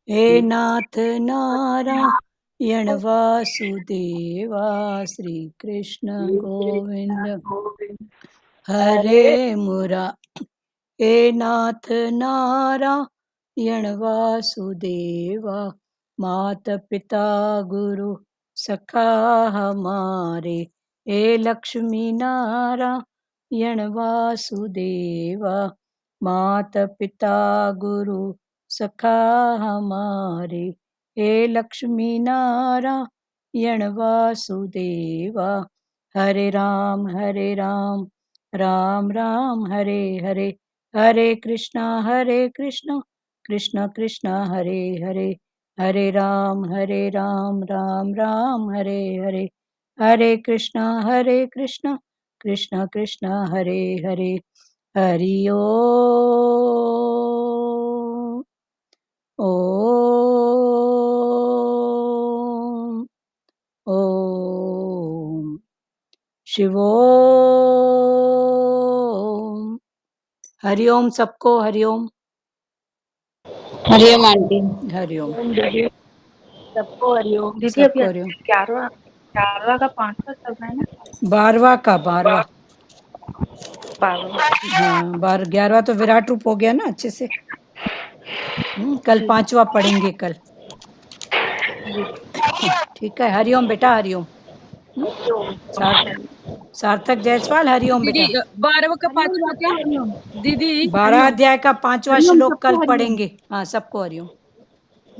हे नाथ नारायण वासुदेवा। श्री कृष्ण गोविंद हरे मुरारी, हे नाथ नारायण वासुदेवा। मात पिता गुरु सखा हमारे, हे लक्ष्मी नारायण वासुदेवा। मात पिता गुरु सखा हमारे, हे लक्ष्मी नारायण वासुदेवा। हरे राम राम राम हरे हरे, हरे कृष्णा कृष्ण कृष्ण हरे हरे, हरे राम राम राम हरे हरे, हरे कृष्णा कृष्ण कृष्ण हरे हरे। हरि ओम ओम ओम शिवोम। हरिओम सबको, हरिओम। हरिओम आंटी। हरिओम सबको हरिओम। दीदी अभी सबको हरिओम। 11वां का 5वां चल रहा है ना? 12वां का 12वां। 12वां। हाँ 11वां तो विराट रूप हो गया ना अच्छे से। कल 5वां पढ़ेंगे कल। ठीक है, हरिओम बेटा, हरिओम। सार्थक जायसवाल, हरिओम बेटा। दीदी 12वां का 5वां क्या? दीदी 12 अध्याय का 5वां हरिओम, श्लोक कल सबको हरिओम। पढ़ेंगे। हाँ सबको हरिओम।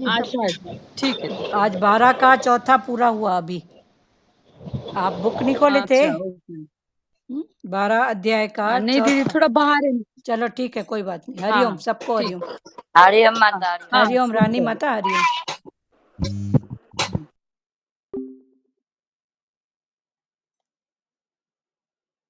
अच्छा अच्छा, ठीक है। आज 12 का चौथा पूरा हुआ अभी। आप बुक नहीं खोले थे? अच्छा ओके। 12 अध्याय का नहीं दीदी, चौथा। थोड़ा बाहर है। चलो ठीक है, कोई बात नहीं। हाँ हरिओम हाँ, सबको, ठीक। हरिओम। हरिओम माता। हाँ हरिओम रानी सबको। माता, हरिओम।